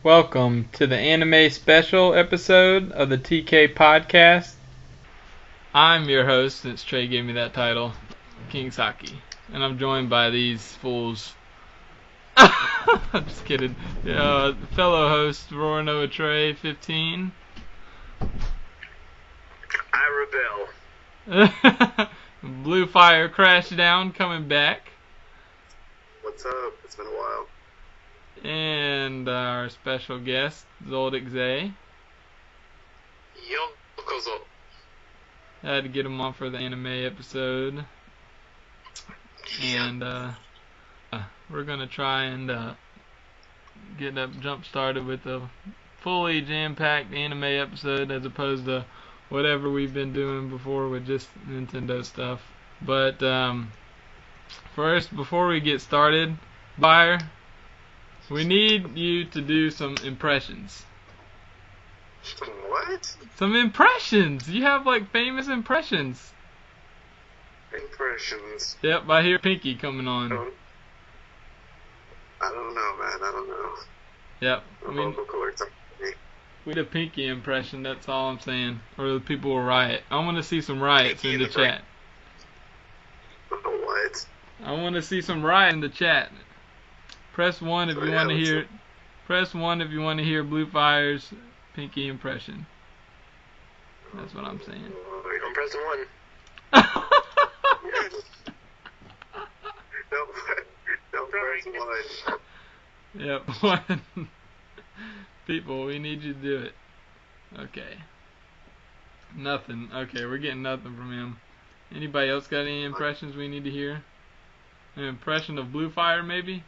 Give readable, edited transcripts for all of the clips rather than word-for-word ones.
Welcome to the anime special episode of the TK podcast. I'm your host, since Trey gave me that title, KingsHaki, and I'm joined by these fools. I'm just kidding. Fellow host RoronoaTrey15. I rebel. Bluefirecrashdown coming back. What's up? It's been a while. And our special guest, Zoldyck-Zay. Yokozo. I had to get him on for the anime episode. And we're going to try and get that jump started with a fully jam-packed anime episode as opposed to whatever we've been doing before with just Nintendo stuff. But first, before we get started, Buyer, we need you to do some impressions. What? Some impressions! You have like famous impressions. Impressions? Yep, I hear Pinky coming on. I don't know, man. I don't know. Yep. We did a Pinky impression, that's all I'm saying. Or the people will riot. I want to see some riots in the chat. What? I want to see some riot in the chat. Press 1 if you want to hear. Press 1 if you want to hear Bluefire's Pinky impression. That's what I'm saying. I'm pressing 1. Don't press 1. Yep, 1. People, we need you to do it. Okay. Nothing. Okay, we're getting nothing from him. Anybody else got any impressions we need to hear? An impression of Bluefire, maybe?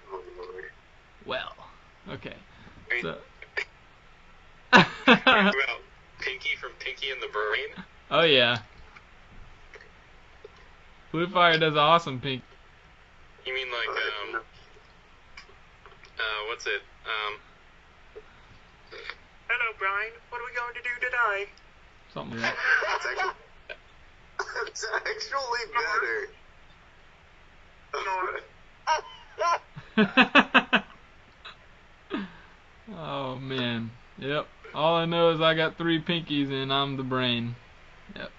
Oh, Lord. Well, okay. Wait. So. About Pinky from Pinky and the Brain? Oh yeah. Bluefire does awesome Pink. You mean like what's it? Hello, Brian. What are we going to do today? Something like It's actually better. Oh man. Yep. All I know is I got 3 pinkies and I'm the brain. Yep.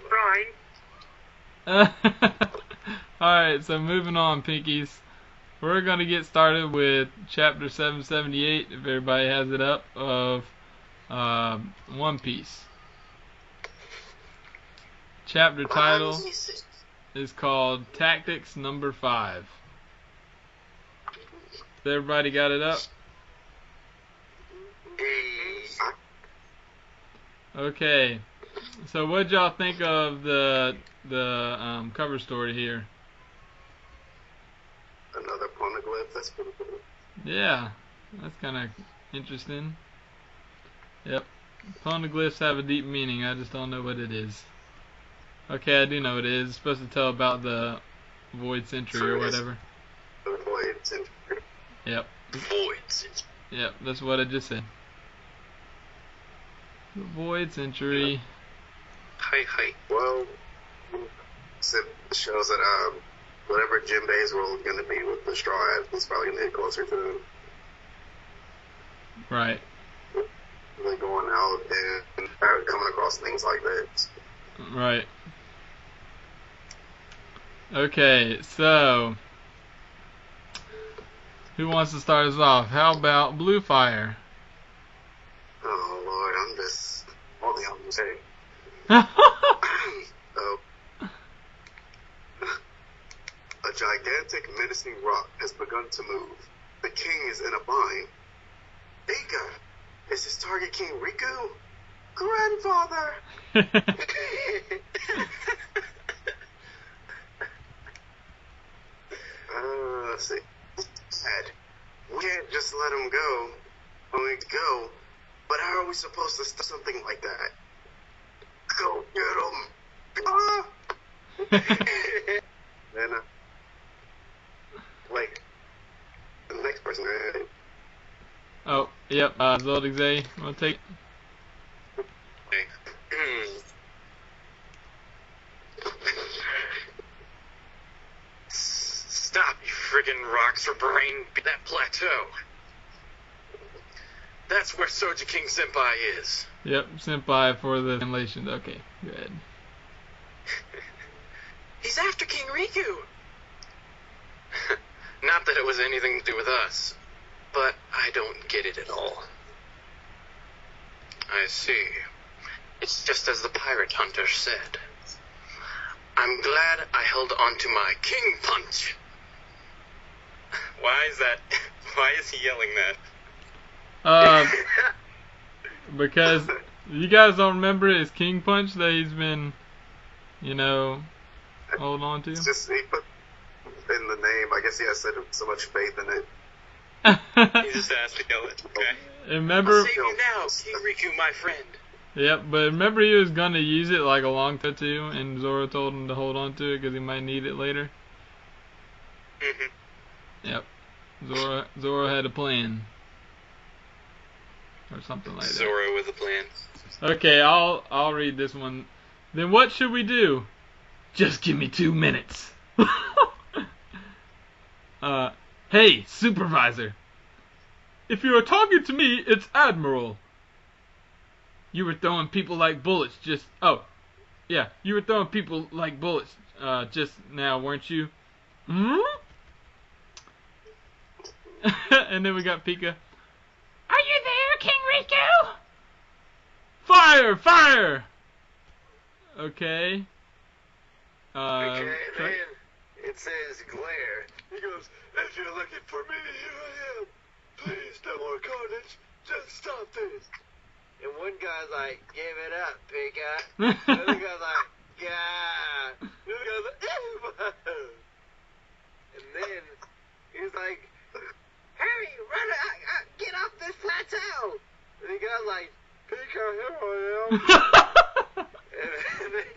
Brian. Alright, so moving on, pinkies. We're going to get started with chapter 778, if everybody has it up, of One Piece. Chapter title is called Tactics Number 5. Has everybody got it up? Okay. So what'd y'all think of the cover story here? Another poneglyph. That's pretty cool. Yeah, that's kind of interesting. Yep. Poneglyphs have a deep meaning. I just don't know what it is. Okay, I do know what it is. It's supposed to tell about the Void Century or whatever. The Void Century. Yep. Void Century. Yep, that's what I just said. The Void Century. Hi. Well, it shows that whatever Jinbei's role is going to be with the Straw Hat, he's probably going to get closer to him. Right. Like going out and coming across things like that. Right. Okay, so who wants to start us off? How about Bluefire? Oh Lord, I'm just all the albums say. So, a gigantic, menacing rock has begun to move. The king is in a bind. Ika, is his target King Riku? Grandfather! Let's see. Dad, we can't just let him go. We go. But how are we supposed to stop something like that? Go get him! Ah! Then, like, the next person, right? Oh, yep, Zoldyck-Zay, wanna take it? Stop, you friggin' rocks or brain that plateau. That's where Soja King Senpai is. Yep, senpai for the translation. Okay, good. He's after King Riku. Not that it was anything to do with us, but I don't get it at all. I see. It's just as the pirate hunter said. I'm glad I held on to my King Punch. Why is that? Why is he yelling that? Because you guys don't remember his King Punch that he's been, holding on to? It's just, he put in the name. I guess he has so much faith in it. He just asked to yell it. Okay. Remember? I'll save you now, King Riku, my friend. Yep, but remember he was gonna use it like a long time too, and Zoro told him to hold on to it because he might need it later. Yep. Zoro had a plan. Or something like that. Zoro with a plan. Okay, I'll read this one. Then what should we do? Just give me 2 minutes. Hey, supervisor. If you are talking to me, it's Admiral. You were throwing people like bullets just... Oh, yeah, you were throwing people like bullets just now, weren't you? Hmm? And then we got Pika. Are you there, King Riku? Fire! Fire! Okay. Okay, then it says glare. He goes, if you're looking for me, here I am. Please, no more carnage. Just stop this. And one guy's like, give it up, Pika. The other guy's like, yeah. The other guy's like, ew. And then he's like, hurry, run, get off this plateau. And the guy's like, Pika, here I am. and then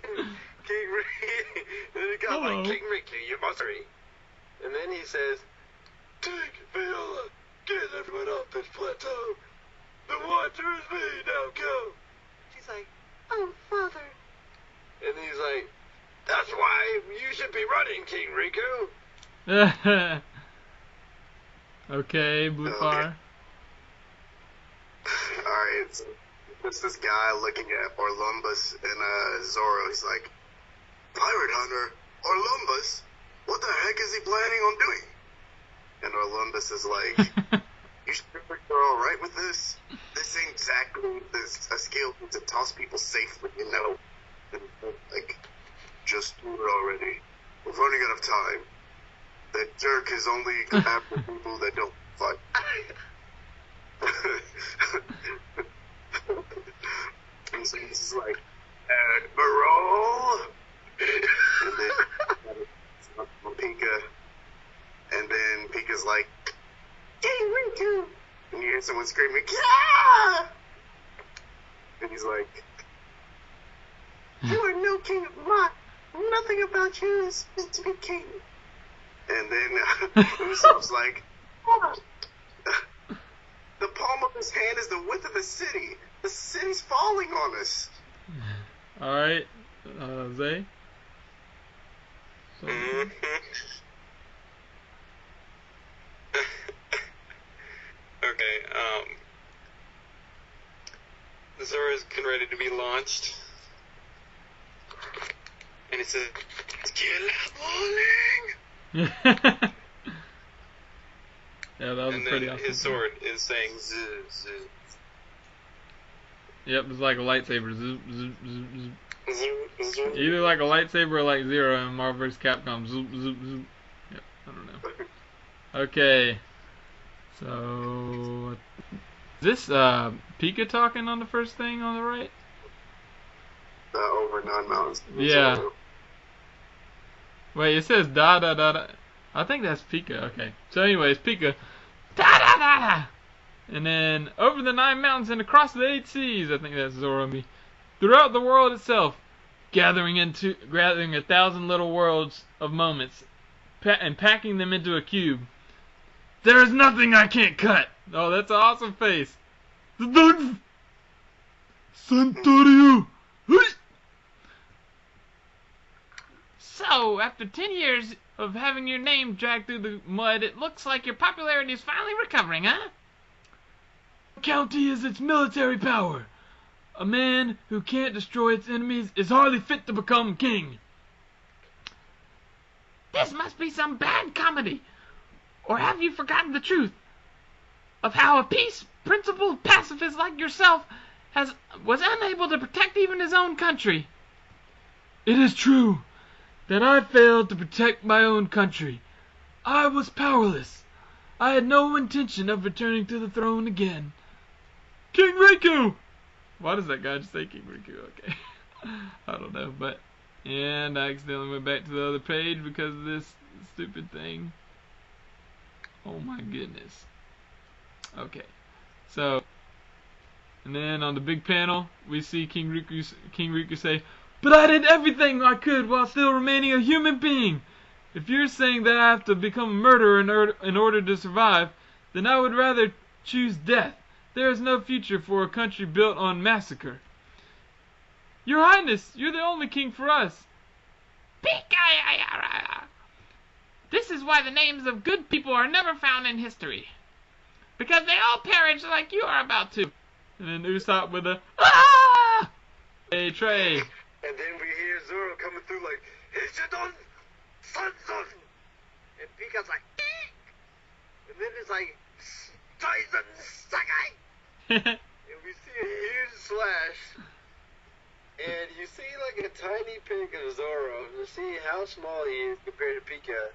King Riku, and then the guy's like, King Riku, you must hurry. And then he says, take Viola, get everyone off this plateau. The watcher is me, now go. She's like, oh, father. And he's like, that's why you should be running, King Riku. Okay, Bluefire. Alright, so it's this guy looking at Orlumbus and Zoro. He's like, pirate hunter, Orlumbus? What the heck is he planning on doing? And Orlumbus is like, you sure you're alright with this? This ain't exactly a skill to toss people safely, you know? And like, just do it already. We're running out of time. That jerk is only after people that don't fight. And so he's like, Admiral! And then Pika. And then Pika's like, King Riku! And you hear someone screaming, Kah! And he's like, you are no king of mine. Nothing about you is to be king. And then Usopp's like, oh, the palm of his hand is the width of the city. The city's falling on us. Alright, Zay? So, Okay, Zoro's getting ready to be launched. And it says, kill falling! Yeah, that was And pretty then awesome. his sword is saying zzz, zzz, Yep, it's like a lightsaber. Zoop, zoop, zoop, zoop. zzz, zzz. Either like a lightsaber or like Zero in Marvel vs. Capcom. Zoop, zoop, zoop. Yep, I don't know. Okay. So, is this Pika talking on the first thing on the right? Over 9 mountains. Yeah. Wait, it says da da da da. I think that's Pika. Okay. So anyways, Pika. Da da da da. And then over the 9 mountains and across the 8 seas. I think that's Zoromi. Throughout the world itself, gathering 1,000 little worlds of moments, and packing them into a cube. There is nothing I can't cut. Oh, that's an awesome face. Santorio. So, after 10 years of having your name dragged through the mud, it looks like your popularity is finally recovering, huh? County is its military power. A man who can't destroy its enemies is hardly fit to become king. This must be some bad comedy. Or have you forgotten the truth of how a peace-principled pacifist like yourself was unable to protect even his own country? It is true that I failed to protect my own country. I was powerless. I had no intention of returning to the throne again. King Riku! Why does that guy just say King Riku? Okay. I don't know, but... And I accidentally went back to the other page because of this stupid thing. Oh my goodness. Okay. So... And then on the big panel, we see King Riku say, "But I did everything I could while still remaining a human being. If you're saying that I have to become a murderer in order to survive, then I would rather choose death. There is no future for a country built on massacre." Your Highness, you're the only king for us. This is why the names of good people are never found in history. Because they all perish like you are about to. And then Usopp with a "Ah! Hey, Trey." And then we hear Zoro coming through like, "Ichidon, Sanson!" And Pika's like, "Eek!" And then it's like, "Tyson Sakai!" And we see a huge slash. And you see like a tiny pic of Zoro to see how small he is compared to Pika.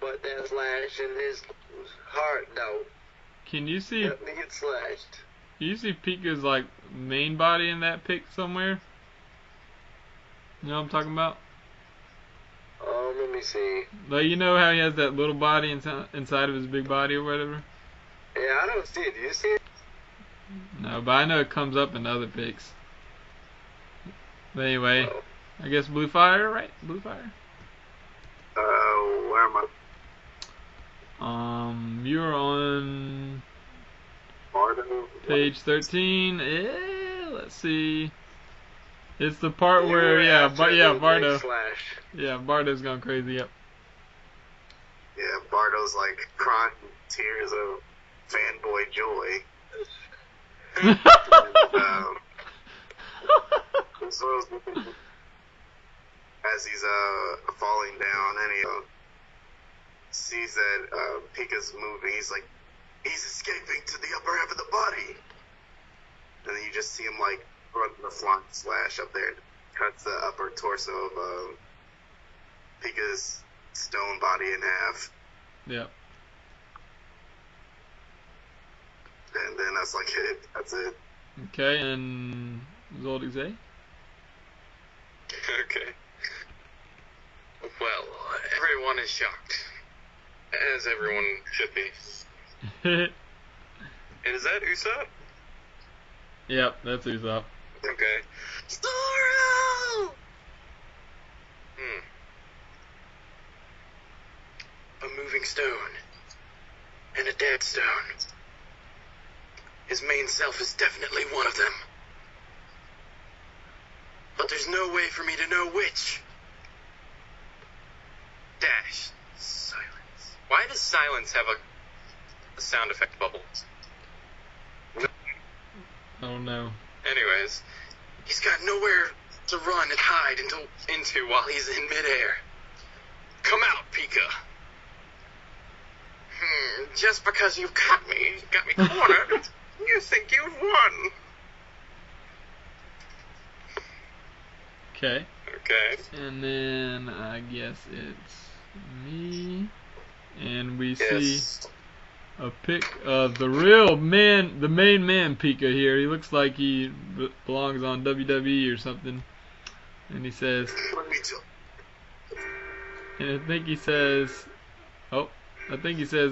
But that slash in his heart, no. Can you see? Nothing gets slashed. Can you see Pika's like main body in that pic somewhere? You know what I'm talking about? Let me see. Like, you know how he has that little body inside of his big body or whatever? Yeah, I don't see it. Do you see it? No, but I know it comes up in other pics. But anyway, I guess Blue Fire, right? Blue Fire? Where am I? You're on Bardo? page 13. Let's see. It's the part where, Bardo. Slash. Yeah, Bardo's gone crazy, yep. Yeah, Bardo's like crying tears of fanboy joy. Zoro's looking as he's falling down, and he sees that Pika's moving. He's like, he's escaping to the upper half of the body, and then you just see him like run the flying slash up there and cuts the upper torso of Pika's stone body in half. Yep. And then that's like it. That's it. Okay, and Zoldyck-Zay? Okay. Well, everyone is shocked. As everyone should be. And is that Usopp? Yep, that's Usopp. Okay. Zoro! A moving stone. And a dead stone. His main self is definitely one of them. But there's no way for me to know which. Dash. Silence. Why does silence have a sound effect bubble? Oh no. Anyways, he's got nowhere to run and hide into while he's in midair. Come out, Pika. Just because you've got me cornered, you think you've won. Okay. Okay. And then I guess it's me, and we Yes. see a pic of the real man, the main man Pika here. He looks like he belongs on WWE or something. And he says, and I think he says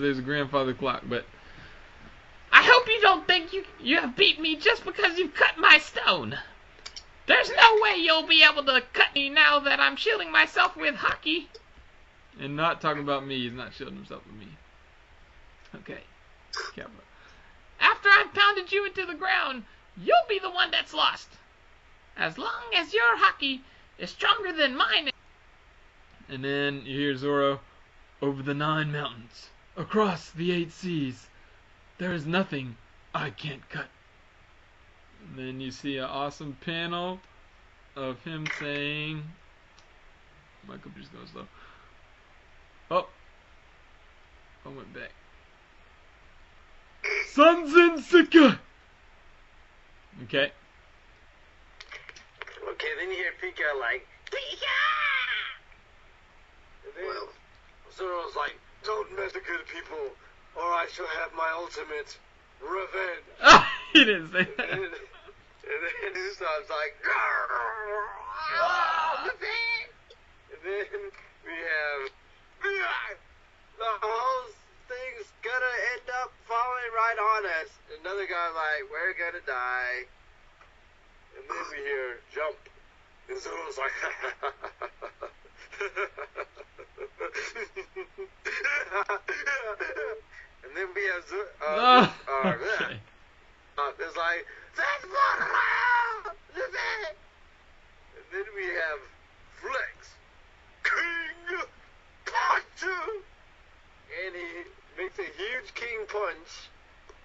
there's a grandfather clock, but I hope you don't think you have beat me just because you've cut my stone. There's no way you'll be able to cut me now that I'm shielding myself with haki. And not talking about me, he's not shielding himself with me. Okay. Careful. After I've pounded you into the ground, you'll be the one that's lost. As long as your haki is stronger than mine, And then you hear Zoro, over the 9 mountains, across the 8 seas, there is nothing I can't cut. And then you see an awesome panel of him saying, my computer's going slow. Oh, I went back. Sanzen Sika! Okay. Okay, then you hear Pika like, Pika! And then Well, Zoro's like, don't mess with good people, or I shall have my ultimate revenge. He didn't say that. And then Usopp's like, revenge! And then we have, the whole thing's gonna end up falling right on us. Another guy like, we're gonna die. And then we hear jump. And Zoro's like, and then we have Okay. There's like, and then we have Flex, King Punch, and he makes a huge king punch,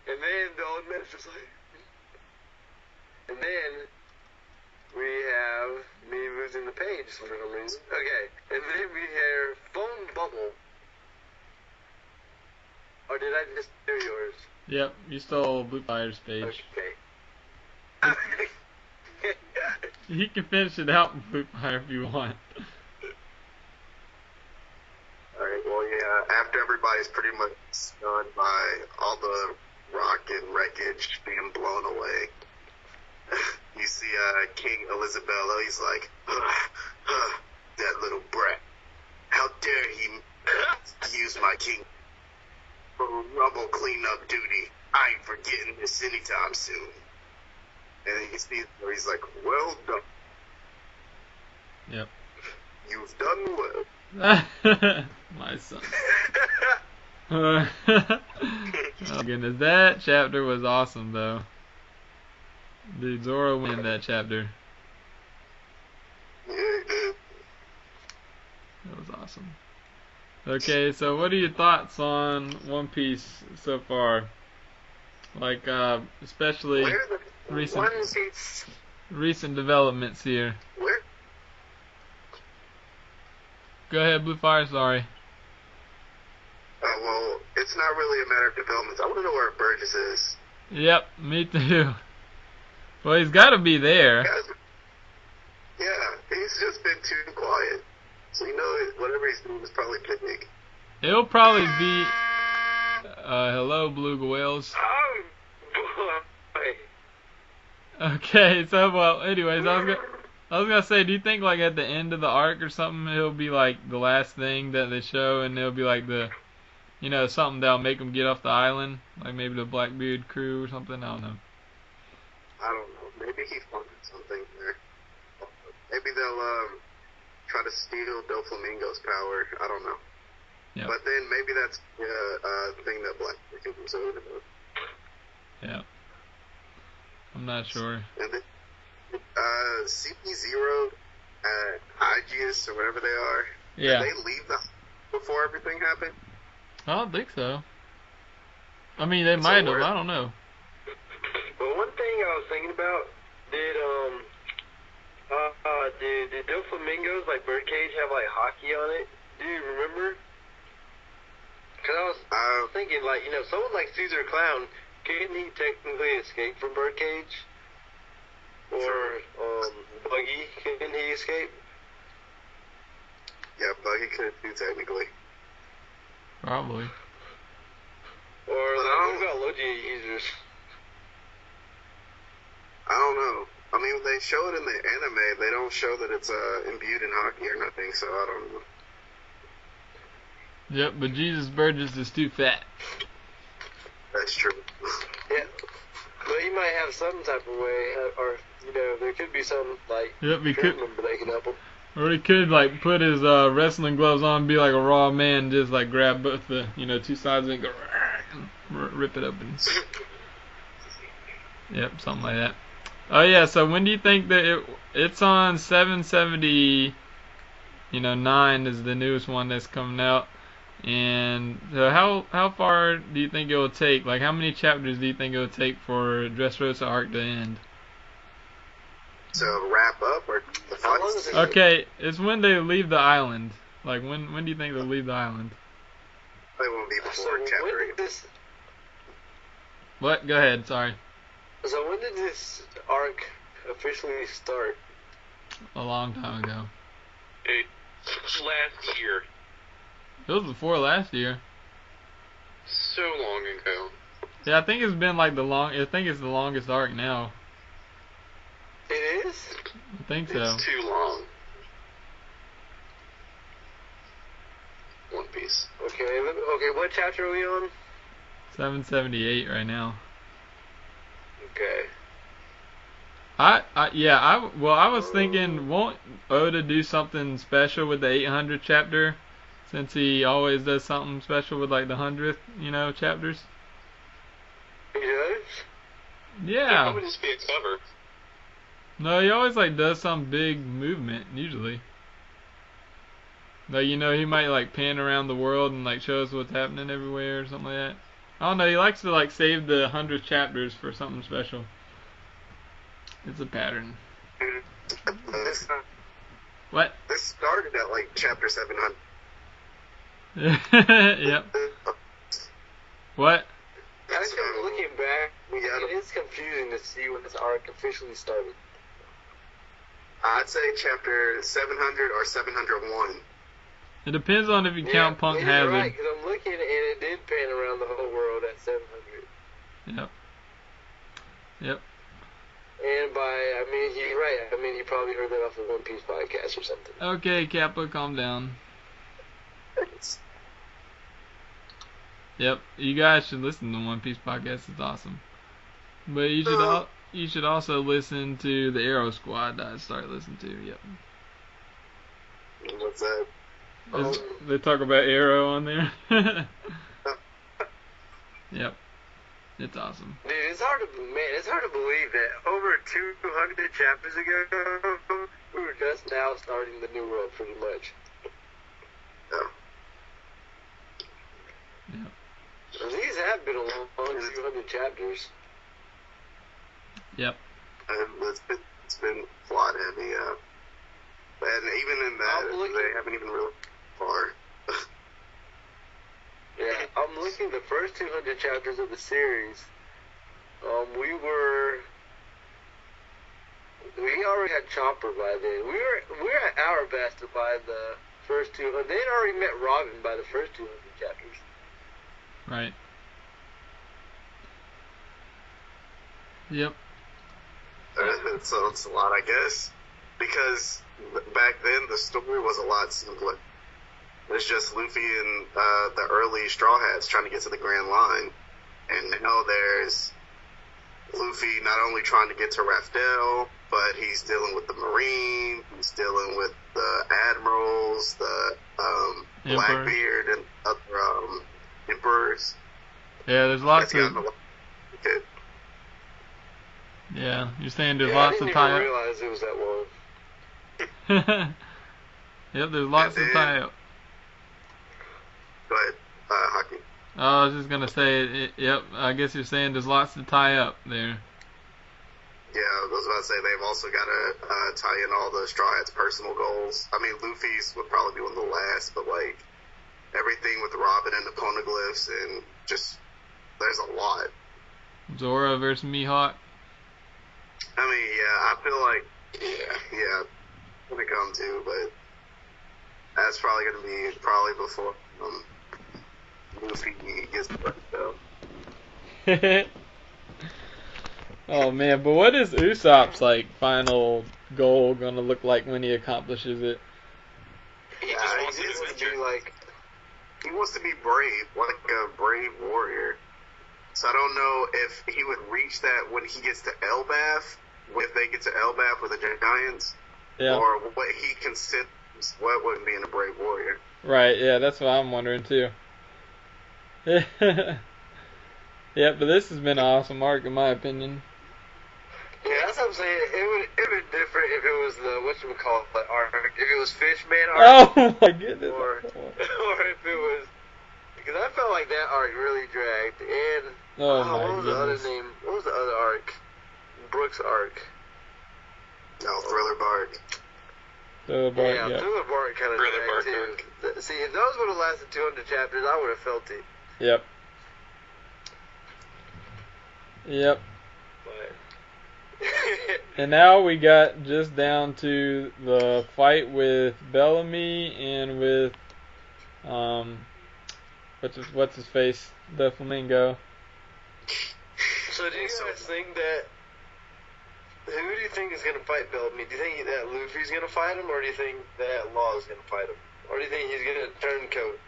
and then the old man's just like, and then we have me losing the page for some reason. Okay, and then we hear phone bubble. Or did I just do yours? Yep, you stole Bluefire's page. Okay. You can finish it out with Bluefire if you want. alright, well, yeah, after everybody's pretty much stunned by all the rock and wreckage being blown away, you see King Elizabeth, he's like, that little brat. How dare he use my king for rubble cleanup duty. I ain't forgetting this anytime soon. And then he sees her, he's like, well done. Yep. You've done well. My son. Oh goodness, that chapter was awesome though. Dude, Zoro won that chapter. That was awesome. Okay, so what are your thoughts on One Piece so far? Like, especially Where the recent One Piece? recent developments here. Where? Go ahead, Bluefire, sorry. Well, it's not really a matter of developments. I want to know where Burgess is. Yep, me too. Well, he's got to be there. Yeah, he's just been too quiet. So you know, whatever he's doing is probably big. It'll probably be. Hello, Blue Whales. Oh, boy. Okay, so well, anyways, I was gonna say, do you think like at the end of the arc or something, it'll be like the last thing that they show, and it'll be like the, you know, something that'll make them get off the island, like maybe the Blackbeard crew or something. I don't know. I don't know. Maybe he funded something there. Maybe they'll try to steal Doflamingo's power. I don't know. Yeah. But then maybe that's a thing that Blackbeard can consider. Yeah. I'm not sure. And then CP0 at Hygius or whatever they are. Yeah. Did they leave before everything happened? I don't think so. I mean, they might have. I don't know. But one thing I was thinking about, did Doflamingos, like Birdcage, have like hockey on it? Do you remember? Because I was thinking, like, you know, someone like Caesar Clown, couldn't he technically escape from Birdcage? Or Buggy, couldn't he escape? Yeah, Buggy could too, technically. Probably. Or like, what about Logia users? I don't know. I mean, they show it in the anime. They don't show that it's imbued in hockey or nothing, so I don't know. Yep, but Jesus Burgess is too fat. That's true. Yeah. But he might have some type of way, or, you know, there could be some, like, Yep, he could. treatment that can help him. Or he could, like, put his wrestling gloves on and be like a raw man, just, like, grab both the, you know, two sides and go, and rip it open. Yep, something like that. Oh, yeah, so when do you think that it's on 770, 9 is the newest one that's coming out. And so how far do you think it will take? Like, how many chapters do you think it will take for Dressrosa arc to end? To wrap up, or the How long is it? Okay, it's when they leave the island. Like, when do you think they'll leave the island? It won't be So before when chapter did 8. this? What? Go ahead. Sorry. So when did this arc officially start? A long time ago. Last year. It was before last year. So long ago. Yeah, I think it's been like I think it's the longest arc now. It is? I think so. It's too long. One Piece. Okay, what chapter are we on? 778 right now. Okay. I was thinking, won't Oda do something special with the 800 chapter, since he always does something special with like the 100th, chapters? He does? Yeah. That would just be a cover. No, he always like does some big movement usually. Like, he might like pan around the world and like show us what's happening everywhere or something like that. I don't know, he likes to like save the 100th chapters for something special. It's a pattern. What? This started at like chapter 700. Yep. What? Actually, looking back, Yeah. it is confusing to see when this arc officially started. I'd say chapter 700 or 701. It depends on if you count Punk you're Hazard. right, because I'm looking and it did pan around the whole world at 700. Yep. And you're right. You probably heard that off the One Piece podcast or something. Okay, Kappa, calm down. Yep, you guys should listen to One Piece podcast. It's awesome. But you should also listen to the Arrow Squad that I started listening to. Yep. What's that? They talk about Arrow on there. Yep. It's awesome. Dude, it's hard to believe that over 200 chapters ago, we were just now starting the new world, pretty much. Yep. These have been a long 200 chapters. Yep. It's been plot heavy, and even in that, they haven't even really far. Yeah, I'm looking the first 200 chapters of the series. We already had Chopper by then. We were at our best by the first 200. They'd already met Robin by the first 200 chapters. Right. Yep. So it's a lot, I guess, because back then the story was a lot simpler. It's just Luffy and the early Straw Hats trying to get to the Grand Line, and now there's Luffy not only trying to get to Raftel, but he's dealing with the Marine, he's dealing with the Admirals, the Blackbeard, and other Emperors. Yeah, there's lots of... Okay. Yeah, you're saying there's lots of tie-up. I didn't even realize it was that long. Yep, there's lots of tie-up. Go ahead, Haki. I was just gonna say, yep, I guess you're saying there's lots to tie up there. Yeah, I was about to say they've also got to tie in all the Straw Hats' personal goals. I mean, Luffy's would probably be one of the last, but like everything with Robin and the Poneglyphs and just there's a lot. Zora versus Mihawk. I mean, yeah, I feel like gonna come to, but that's probably gonna be before Luffy gets pushed out. Oh man, but what is Usopp's like final goal gonna look like when he accomplishes it? He wants to be brave, like a brave warrior. So I don't know if he would reach that when he gets to Elbaf, if they get to Elbaf with the Giants, or what he considers what would being a brave warrior. Right, yeah, that's what I'm wondering too. Yeah, but this has been an awesome arc in my opinion. Yeah, as I'm I'm saying it would been different if it was the whatchamacallit arc. If it was Fishman arc. Oh my goodness. Or if it was, because I felt like that arc really dragged. And what was the other name? What was the other arc? Brooks arc. No, Thriller Bark. Thriller Bark, yeah. Thriller Bark kind of dragged too. See, if those would have lasted 200 chapters, I would have felt it. Yep. Yep. But and now we got just down to the fight with Bellamy and with what's his face, the flamingo. So do you guys think that? Who do you think is going to fight Bellamy? Do you think that Luffy's going to fight him, or do you think that Law is going to fight him, or do you think he's going to turn coat?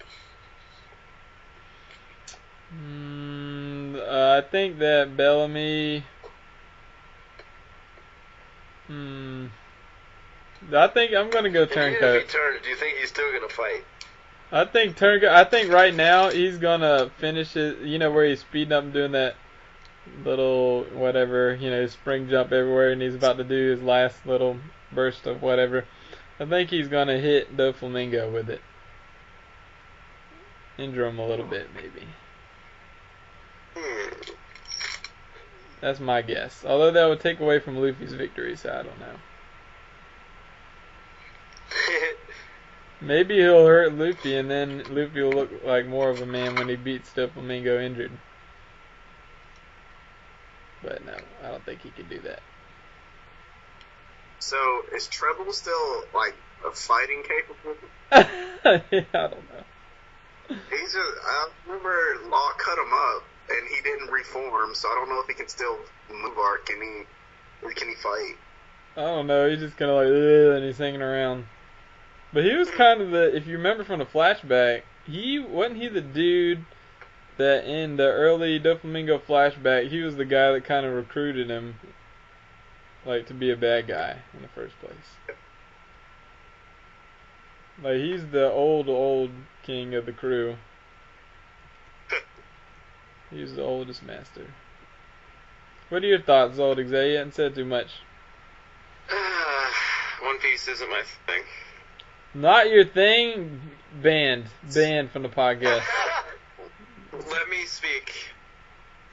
I think that Bellamy. I think I'm gonna go turncoat. If he turns, do you think he's still gonna fight? I think turncoat. I think right now he's gonna finish it. You know where he's speeding up and doing that little whatever. You know, spring jump everywhere, and he's about to do his last little burst of whatever. I think he's gonna hit the flamingo with it, injure him a little bit, maybe. That's my guess. Although that would take away from Luffy's victory, so I don't know. Maybe he'll hurt Luffy, and then Luffy will look like more of a man when he beats the flamingo injured. But no, I don't think he can do that. So, is Treble still, like, a fighting capable? Yeah, I don't know. He's just, I remember Law cut him up, and he didn't reform, so I don't know if he can still move arc. Can he fight? I don't know, he's just kind of like, ugh, and he's hanging around. But he was kind of the, if you remember from the flashback, wasn't he the dude that in the early Doflamingo flashback, he was the guy that kind of recruited him, like, to be a bad guy in the first place. Like, he's the old king of the crew. He's the oldest master. What are your thoughts, Zoldyck-Zay? You haven't said too much. One Piece isn't my thing. Not your thing? Banned from the podcast. Let me speak,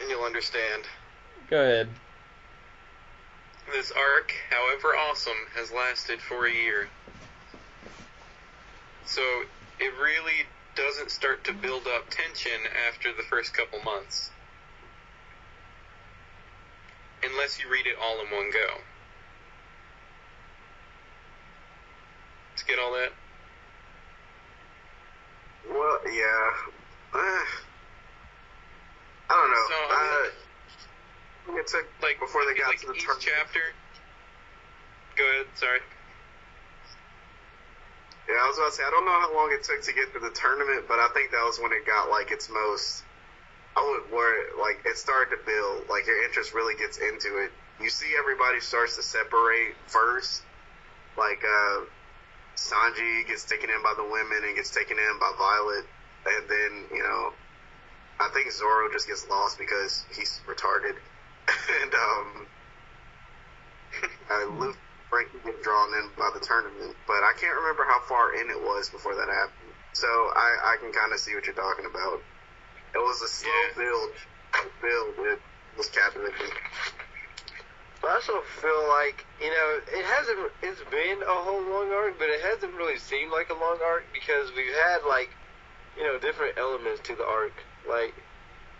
and you'll understand. Go ahead. This arc, however awesome, has lasted for a year. So, it really doesn't start to build up tension after the first couple months. Unless you read it all in one go. Did you get all that? Well, yeah. I don't know. So, it took, like, before they got like to the each tournament. chapter. Go ahead, sorry. Yeah, I was about to say, I don't know how long it took to get to the tournament, but I think that was when it got, like, its most, like, it started to build, like, your interest really gets into it. You see everybody starts to separate first, like, Sanji gets taken in by the women and gets taken in by Violet, and then, you know, I think Zoro just gets lost because he's retarded, and Luffy Frankie get drawn in by the tournament, but I can't remember how far in it was before that happened. So I can kind of see what you're talking about. It was a slow build. It was captivating. But I also feel like, you know, it's been a whole long arc, but it hasn't really seemed like a long arc because we've had, like, you know, different elements to the arc. Like,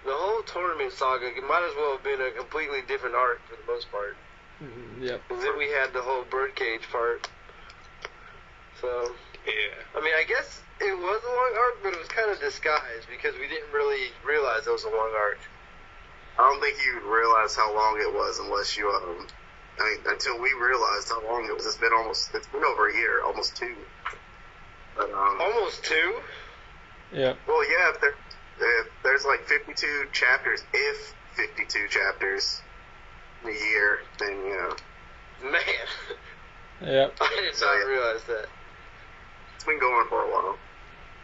the whole tournament saga might as well have been a completely different arc for the most part. Yep. And then we had the whole birdcage part. So, Yeah. I mean, I guess it was a long arc, but it was kind of disguised because we didn't really realize it was a long arc. I don't think you realize how long it was unless you, until we realized how long it was. It's been over a year, almost 2. But, Almost 2? Yep. Well, yeah, if there's like 52 chapters, if 52 chapters a year, then, you know. Man. Yep. I did not realize that. It's been going for a while.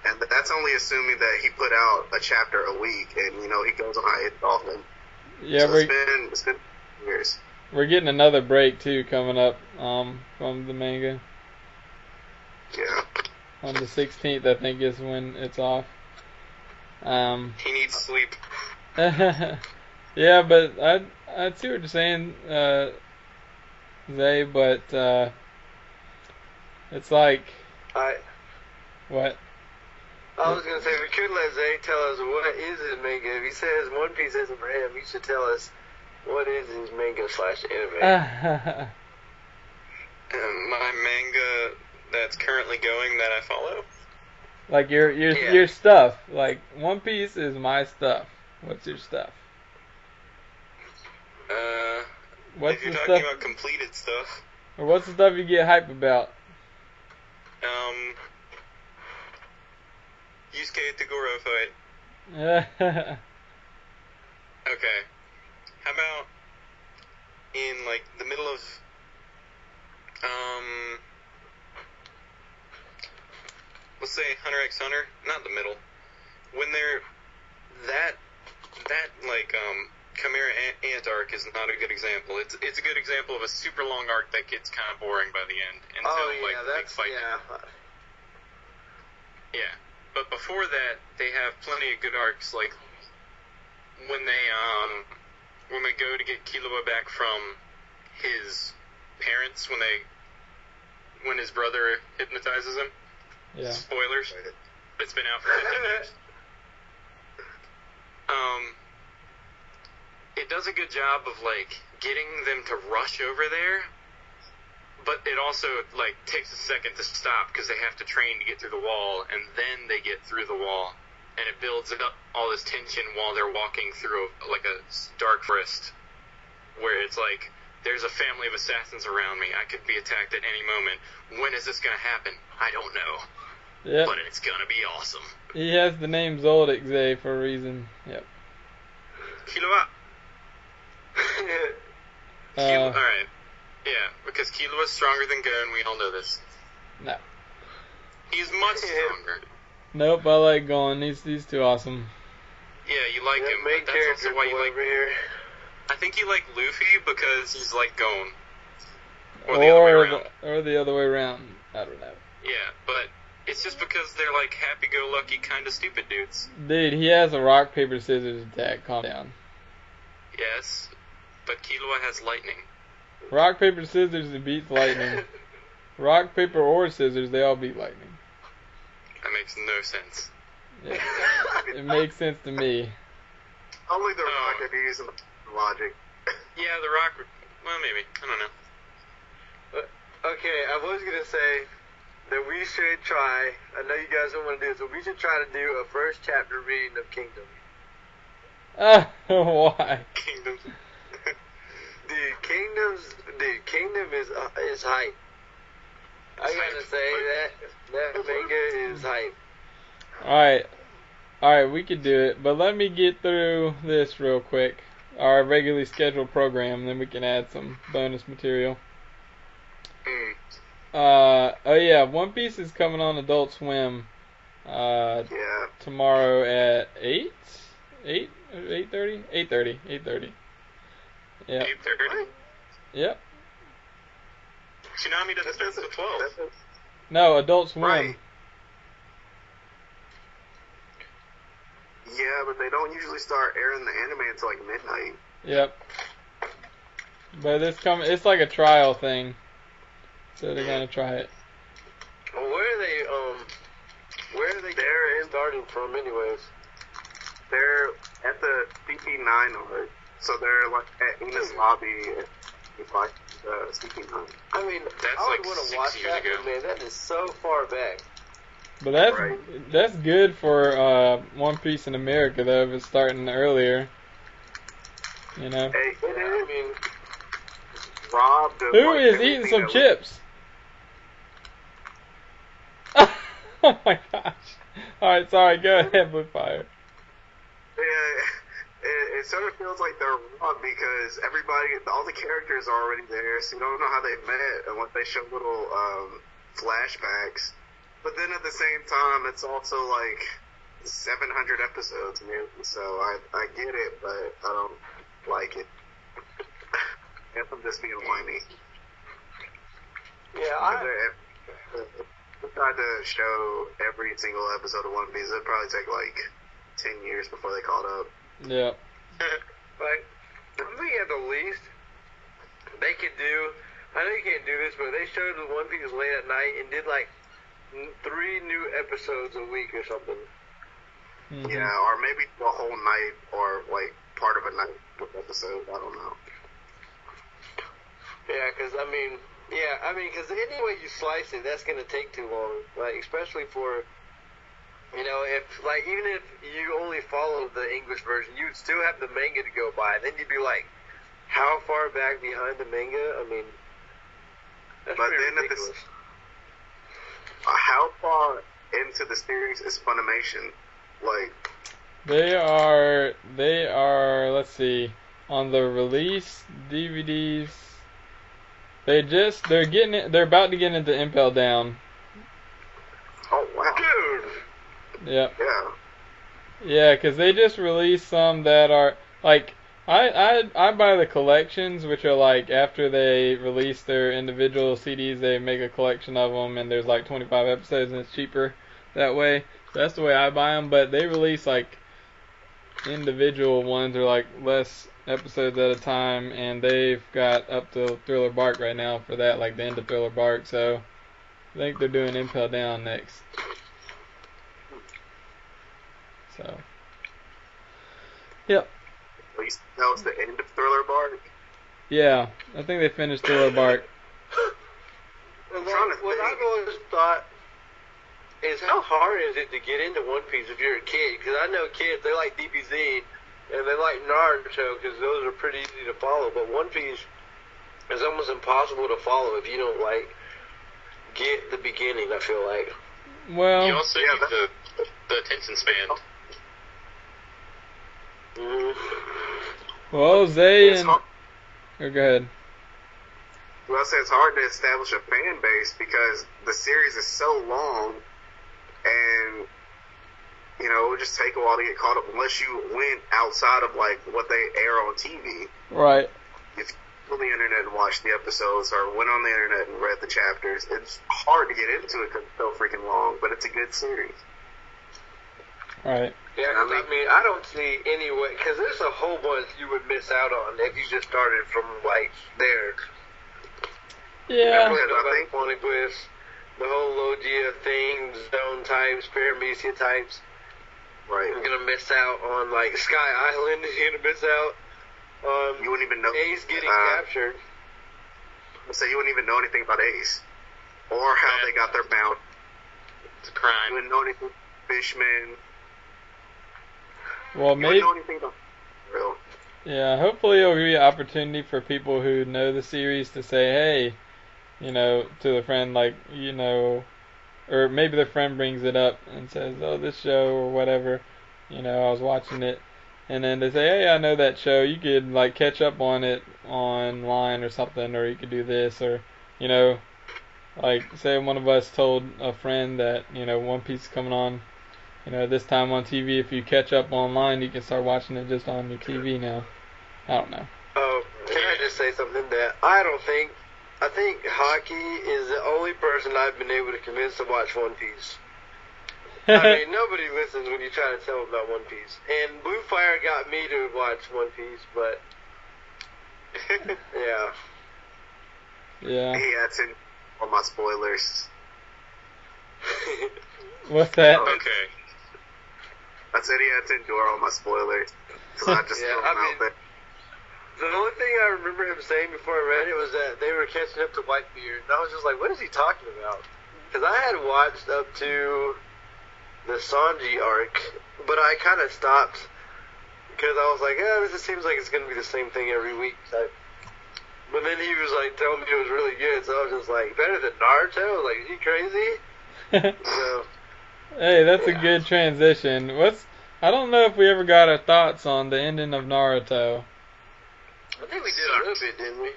And that's only assuming that he put out a chapter a week, and, you know, he goes on hiatus often. Yeah, so it's been years. we're getting another break too coming up from the manga. Yeah. On the 16th, I think, is when it's off. He needs sleep. Yeah, but I see what you're saying, Zay, but it's like what? I was gonna say we could let Zay tell us what is his manga. If he says One Piece isn't for him, he should tell us what is his manga/anime. My manga that's currently going that I follow. Like your stuff. Like One Piece is my stuff. What's your stuff? What's if you're the talking stuff? about completed stuff. Or what's the stuff you get hype about? Yusuke Tagoro fight. Okay. How about in like the middle of let's say Hunter x Hunter, not the middle. When they're that like Chimera Ant arc is not a good example. It's a good example of a super long arc that gets kind of boring by the end until the big fight. Yeah. But before that, they have plenty of good arcs, like when they go to get Killua back from his parents when his brother hypnotizes him. Yeah. Spoilers. It's been out for 15 years. It does a good job of like getting them to rush over there, but it also like takes a second to stop because they have to train to get through the wall, and then they get through the wall, and it builds up all this tension while they're walking through like a dark forest, where it's like there's a family of assassins around me. I could be attacked at any moment. When is this gonna happen? I don't know. Yep. But it's gonna be awesome. He has the name Zoldyck-Zay for a reason. Yep. Killua. Alright. Yeah, because Killua's stronger than Gon, we all know this. No. He's much stronger. Nope, I like Gon. He's too awesome. Yeah, you like him, but that's also why you like... Here. I think you like Luffy because he's like Gon. Or the other way around. Or the other way around. I don't know. Yeah, but it's just because they're like happy-go-lucky kind of stupid dudes. Dude, he has a rock, paper, scissors attack. Calm down. Yes, but Killua has lightning. Rock, paper, scissors, it beats lightning. Rock, paper, or scissors, they all beat lightning. That makes no sense. Yeah. It makes sense to me. Only the rock if you're using the logic. Yeah, the rock, well, maybe. I don't know. Okay, I was gonna say that we should try, I know you guys don't want to do this, but we should try to do a first chapter reading of Kingdom. Why? Kingdom. Kingdom is hype. I gotta say that manga is hype. Alright, we could do it, but let me get through this real quick. Our regularly scheduled program, then we can add some bonus material. Oh yeah, One Piece is coming on Adult Swim tomorrow at 8? 8? 8:30? 8:30. 8:30. Yep. 8:30? Yep. Tsunami doesn't start until 12. No, Adult Swim. Right. Yeah, but they don't usually start airing the anime until like midnight. Yep. But it's like a trial thing. So they're gonna try it. Well, where are they starting from anyways? They're at the CP9 arc, so they're like at Ina's lobby at like CP9. I mean, I would want to watch that, but man, that is so far back. But that's good for One Piece in America though, if it's starting earlier. You know. Hey, I mean, Rob. Who is eating some chips? Oh my gosh! All right, sorry. Go ahead, Bluefire. Yeah, it sort of feels like they're wrong because all the characters are already there, so you don't know how they met unless they show little flashbacks. But then at the same time, it's also like 700 episodes, man. So I get it, but I don't like it. Anthem just being whiny. Yeah, They tried to show every single episode of One Piece. It'd probably take like 10 years before they caught up. Yeah. like, I think at the least they could do. I know you can't do this, but they showed the One Piece late at night and did like 3 new episodes a week or something. Mm-hmm. Yeah, or maybe a whole night or like part of a night with episode. I don't know. Yeah, because because any way you slice it, that's gonna take too long. Like, especially for, if like even if you only follow the English version, you would still have the manga to go by. Then you'd be like, how far back behind the manga? I mean, that's but pretty then ridiculous. How far into the series is Funimation? Like, They are, let's see, on the release DVDs, they're about to get into Impel Down. oh wow, Dude! Yep. yeah. Yeah, because they just released some that are, like, I buy the collections, which are like, after they release their individual CDs, they make a collection of them, and there's like 25 episodes, and it's cheaper that way. So that's the way I buy them, but they release like individual ones or like less episodes at a time, and they've got up to Thriller Bark right now for that, like the end of Thriller Bark. So I think they're doing Impel Down next. So, yep. At least that was the end of Thriller Bark. Yeah, I think they finished Thriller Bark. And trying to what think. I've always thought is, how hard is it to get into One Piece if you're a kid? Because I know kids, they like DBZ and they like Naruto because those are pretty easy to follow. But One Piece is almost impossible to follow if you don't get the beginning. I feel like. Well, You also need the attention span. well, Zay It's and hard. oh, go ahead. Well, I say it's hard to establish a fan base because the series is so long, and it would just take a while to get caught up unless you went outside of like what they air on TV. Right. If you went on the internet and watched the episodes, or went on the internet and read the chapters, it's hard to get into it because it's so freaking long. But it's a good series. Right. Yeah, 'cause I don't see any way, because there's a whole bunch you would miss out on if you just started from like there. Yeah. I think- Poneglyphs, the whole Logia thing, zone types, Paramecia types. Right. You're gonna miss out on like Sky Island. You're gonna miss out on You wouldn't even know. Ace getting captured. So you wouldn't even know anything about Ace, or how they got their mount. It's a You crime. wouldn't know anything about Fishman. Well, You maybe. wouldn't know anything about real. Yeah. Hopefully, it'll be an opportunity for people who know the series to say, hey, to the friend, like, or maybe the friend brings it up and says, oh, this show or whatever, I was watching it, and then they say, hey, I know that show, you could like catch up on it online or something, or you could do this, or like say one of us told a friend that One Piece is coming on this time on TV. If you catch up online, you can start watching it just on your TV now. I don't know. Oh, can I just say something that I think Haki is the only person I've been able to convince to watch One Piece. I mean, nobody listens when you try to tell them about One Piece. And Bluefire got me to watch One Piece, but yeah. Yeah. Yeah, it's in all my spoilers. What's that? Okay. I said he had to endure all my spoilers. So I just Yeah, threw I them out mean- there. The only thing I remember him saying before I read it was that they were catching up to Whitebeard, and I was just like, what is he talking about? Because I had watched up to the Sanji arc, but I kind of stopped because I was like, this just seems like it's going to be the same thing every week. But then he was like telling me it was really good, so I was just like, better than Naruto? I was like, is he crazy? So, Hey, that's a Yeah. good transition. I don't know if we ever got our thoughts on the ending of Naruto. I think we did a little bit, didn't we?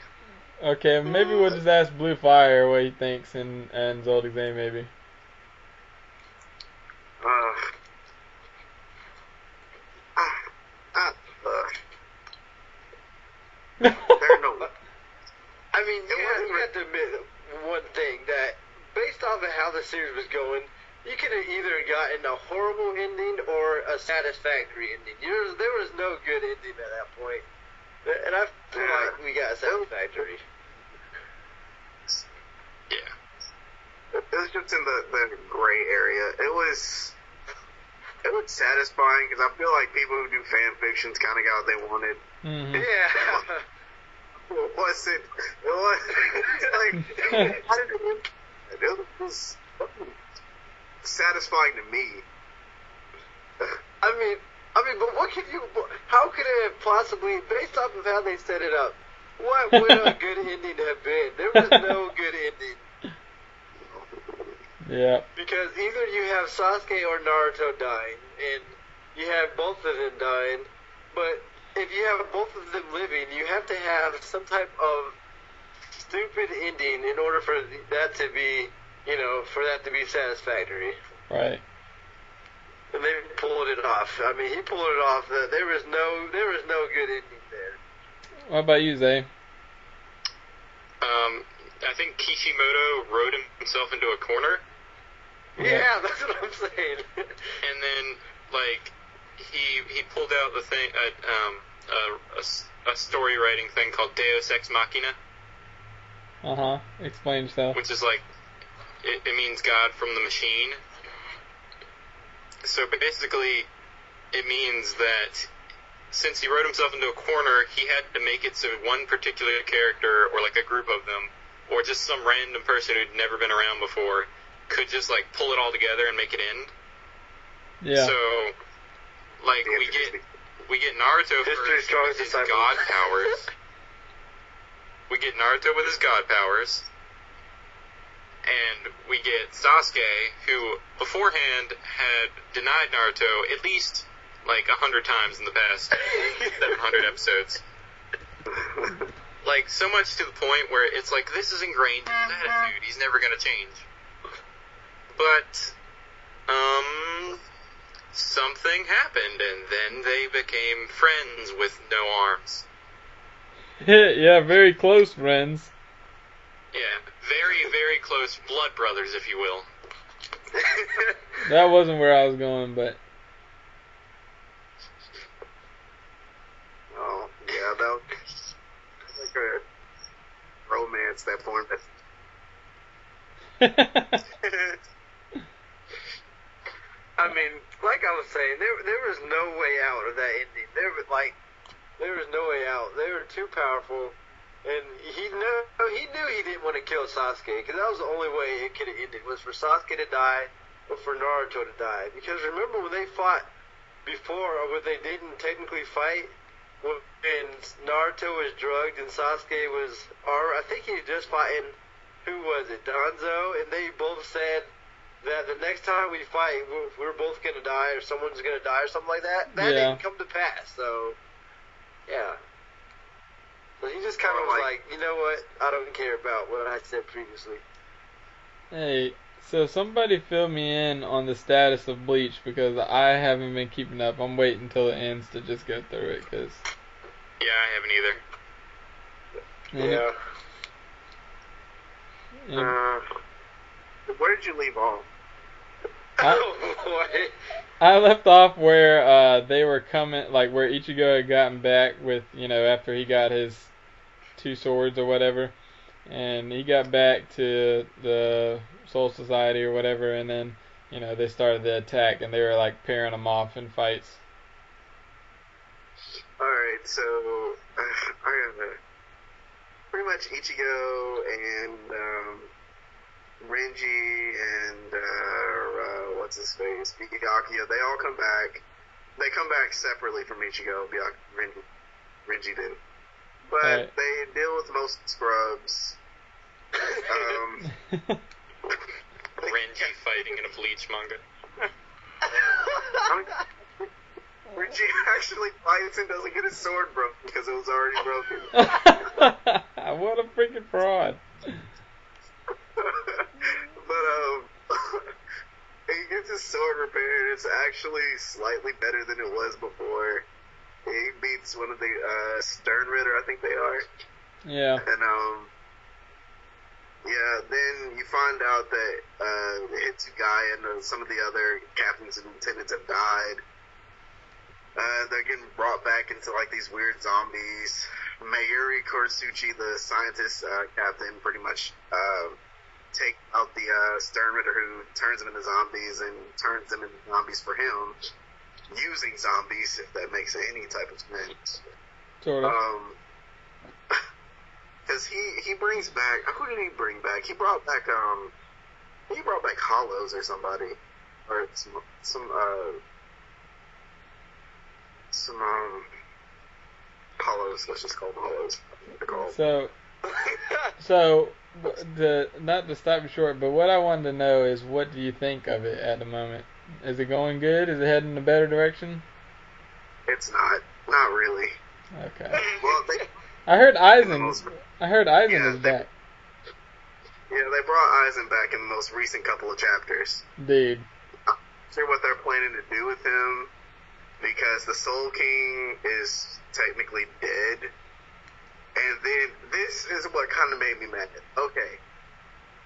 Okay, maybe we'll just ask Blue Fire what he thinks, and Zoldyck-Zay maybe. There are no have to admit one thing, that based off of how the series was going, you could have either gotten a horrible ending or a satisfactory ending. There was no good ending at that point. And I feel like we got a satisfactory. Yeah. It was just in the gray area. It was satisfying because I feel like people who do fan fictions kind of got what they wanted. Mm-hmm. Yeah. It wasn't like it was satisfying to me. I mean, but what could you? How could it have possibly, based off of how they set it up, what would a good ending have been? There was no good ending. Yeah. Because either you have Sasuke or Naruto dying, and you have both of them dying, but if you have both of them living, you have to have some type of stupid ending in order for that to be, for that to be satisfactory. Right. And they pulled it off. I mean, he pulled it off. There was no good ending there. What about you, Zay? I think Kishimoto wrote himself into a corner. Yeah, that's what I'm saying. And then, like, he pulled out the thing, a story writing thing called Deus Ex Machina. Uh-huh. Explain yourself. Which is like, it means God from the machine. So basically, it means that since he wrote himself into a corner, he had to make it so one particular character, or like a group of them, or just some random person who'd never been around before, could just like pull it all together and make it end. Yeah. So, like, we get Naruto first with his god powers. We get Naruto with his god powers. And we get Sasuke, who beforehand had denied Naruto at least like 100 times in the past 700 episodes. Like, so much to the point where it's like, this is ingrained in his attitude, he's never gonna change. But, something happened, and then they became friends with no arms. Yeah, very close friends. Yeah, very, very close blood brothers, if you will. That wasn't where I was going, but... Oh, yeah, that was like a romance that formed. I mean, like I was saying, there was no way out of that ending. There was no way out. They were too powerful, and he knew he didn't want to kill Sasuke, because that was the only way it could have ended, was for Sasuke to die or for Naruto to die. Because remember when they fought before, or when they didn't technically fight, when Naruto was drugged and Sasuke was, or I think he was just fighting, who was it, Danzo, and they both said that the next time we fight, we're both going to die, or someone's going to die, or something like that. That didn't come to pass, so, yeah. So he just kind of was like, you know what, I don't care about what I said previously. Hey, so somebody fill me in on the status of Bleach, because I haven't been keeping up. I'm waiting until it ends to just go through it, because... Yeah, I haven't either. Yeah. Where did you leave off? I left off where they were coming, like where Ichigo had gotten back with, after he got his 2 swords or whatever, and he got back to the Soul Society or whatever, and then, they started the attack, and they were like pairing them off in fights. Alright, so, pretty much Ichigo and, Renji and, what's his face, Byakuya, they all come back. They come back separately from Ichigo, Renji did. But right. They deal with most scrubs. Renji fighting in a Bleach manga. Renji actually fights and doesn't get his sword broken because it was already broken. What a freaking fraud. But, he gets his sword repaired. It's actually slightly better than it was before. He beats one of the, Stern Ritter, I think they are. Yeah. And, you find out that Hitsugai and some of the other captains and lieutenants have died. They're getting brought back into like these weird zombies. Mayuri Korsuchi, the scientist captain, pretty much take out the Sternritter who turns them into zombies and turns them into zombies for him, using zombies, if that makes any type of sense. Sort of. Because he brings back, who did he bring back? He brought back Hollows or somebody, or some Hollows. Let's just call them Hollows. They're called. So not to stop you short, but what I wanted to know is, what do you think of it at the moment? Is it going good? Is it heading in a better direction? It's not really. Okay. Well, I heard Eisen is back. Yeah, they brought Eisen back in the most recent couple of chapters. Dude. I'm not sure what they're planning to do with him, because the Soul King is technically dead. And then this is what kind of made me mad. Okay.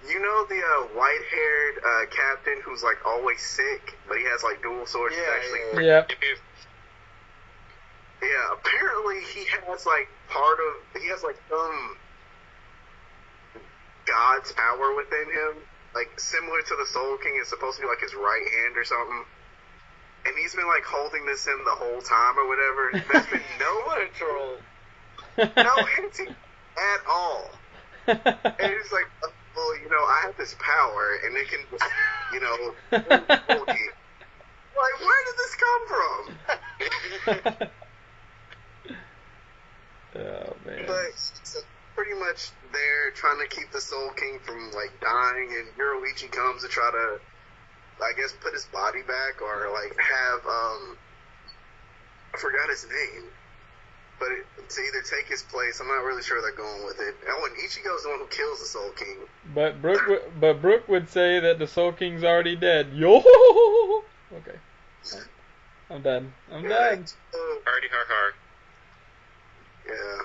You know the white-haired captain who's like always sick, but he has like dual swords? Yeah. Yeah, apparently he has like some God's power within him, like similar to the Soul King. Is supposed to be like his right hand or something. And he's been like holding this in the whole time or whatever. There's been no hinting at all. And he's like, well, I have this power and it can just, hold you. Like, where did this come from? Oh, man. But so pretty much they're trying to keep the Soul King from like dying, and Yoruichi comes to try to, I guess, put his body back, or like have I forgot his name, but to either take his place. I'm not really sure they're going with it. Oh, and Ichigo's the one who kills the Soul King. But Brooke would say that the Soul King's already dead. Yo. Okay. I'm done. Already har. Yeah.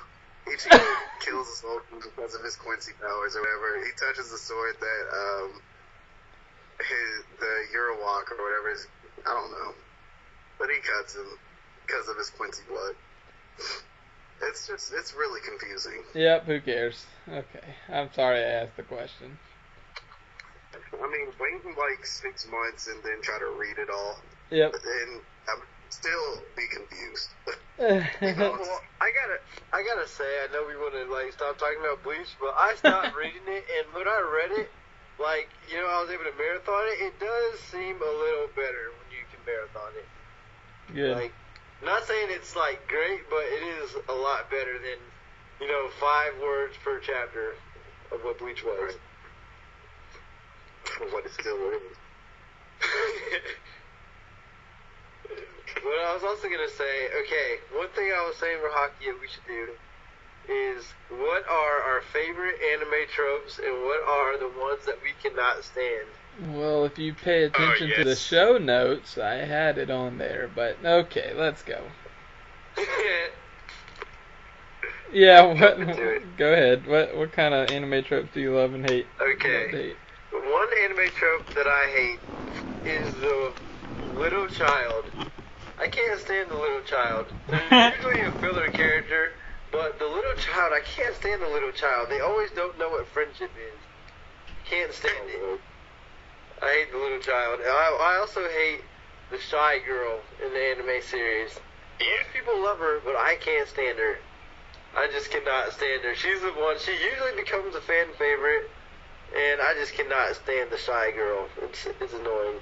Ichigo kills the Soul King because of his Quincy powers or whatever. He touches the sword that the Eurowalk or whatever is, I don't know. But he cuts him because of his Quincy blood. It's really confusing. Yep, who cares? Okay. I'm sorry I asked the question. I mean, wait like 6 months and then try to read it all. Yep. But then I'm still be confused. Well, I gotta say, I know we want to like stop talking about Bleach, but I stopped reading it, and when I read it, I was able to marathon it. It does seem a little better when you can marathon it. Good. Not saying it's like great, but it is a lot better than 5 words per chapter of what Bleach was. What it still is. But I was also going to say, okay, one thing I was saying for hockey that we should do is, what are our favorite anime tropes and what are the ones that we cannot stand? Well, if you pay attention to the show notes, I had it on there, but okay, let's go. Yeah, go ahead. What kind of anime tropes do you love and hate? Okay. One anime trope that I hate is the little child. I can't stand the little child. There's usually a filler character, but the little child, I can't stand the little child. They always don't know what friendship is. Can't stand it. I hate the little child. I also hate the shy girl in the anime series. Most people love her, but I can't stand her. I just cannot stand her. She's the one, she usually becomes a fan favorite, and I just cannot stand the shy girl. It's annoying.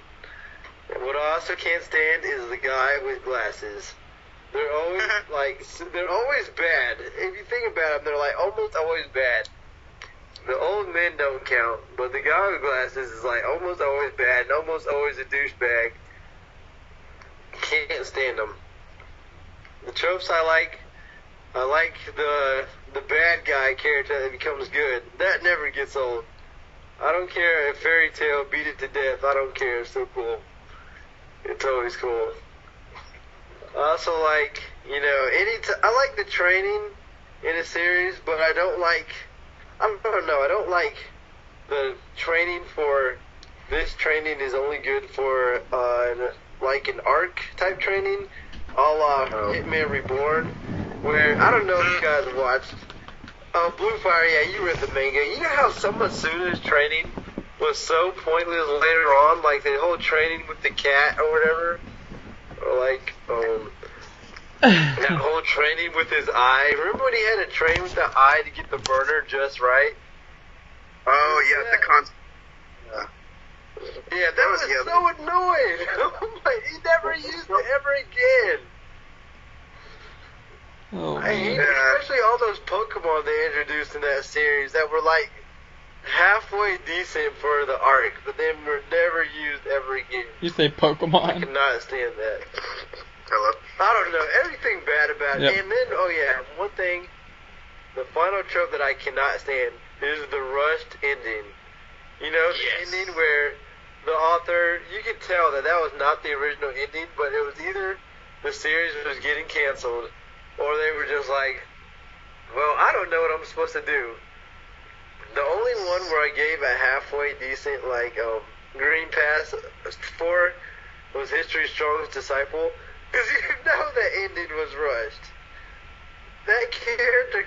And what I also can't stand is the guy with glasses. They're always they're always bad. If you think about them, they're like almost always bad. The old men don't count, but the guy with glasses is like almost always bad and almost always a douchebag. Can't stand them. The tropes I like the bad guy character that becomes good. That never gets old. I don't care if Fairy Tail beat it to death. I don't care. It's so cool. It's always cool. I also like, I like the training in a series, but I don't like the training for this training is only good for like an arc type training, a la Hitman Reborn, where I don't know if you guys watched. Bluefire, yeah, you read the manga. You know how Samasuna's training was so pointless later on, like the whole training with the cat or whatever, or like that whole training with his eye. Remember when he had to train with the eye to get the burner just right? Oh yeah, the concept. Yeah, that was so annoying. Like, he never used it ever again. Oh, I hate man. especially all those Pokemon they introduced in that series that were like halfway decent for the arc, but then were never used ever again. You say I Pokemon? cannot stand that. Hello. I don't know, everything bad about it. Yep. And then, oh yeah, one thing, the final trope that I cannot stand is the rushed ending. You know, the ending where the author, you can tell that was not the original ending, but it was either the series was getting canceled, or they were just like, well, I don't know what I'm supposed to do. The only one where I gave a halfway decent, like, green pass for was History's Strongest Disciple, because you know that ending was rushed. That character,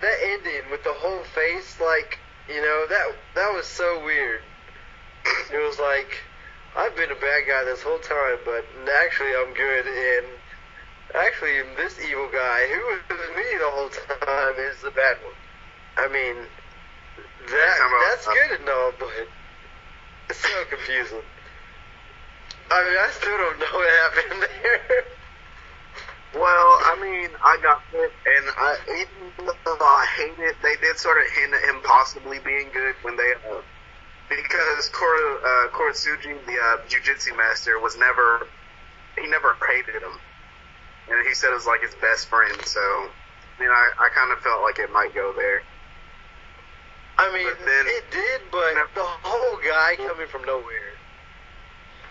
that ending with the whole face, like, you know, that was so weird. It was like, I've been a bad guy this whole time, but actually I'm good, and actually this evil guy who was me the whole time is the bad one. I mean, that's good and all, but it's so confusing. I mean, I still don't know what happened there. Well, I mean, I got it, and even though I hate it, they did sort of hint at him possibly being good when they, because Koratsuji, the jujitsu master, he never hated him, and he said it was like his best friend. So, I mean, I kind of felt like it might go there. I mean, it did, but the whole guy coming from nowhere.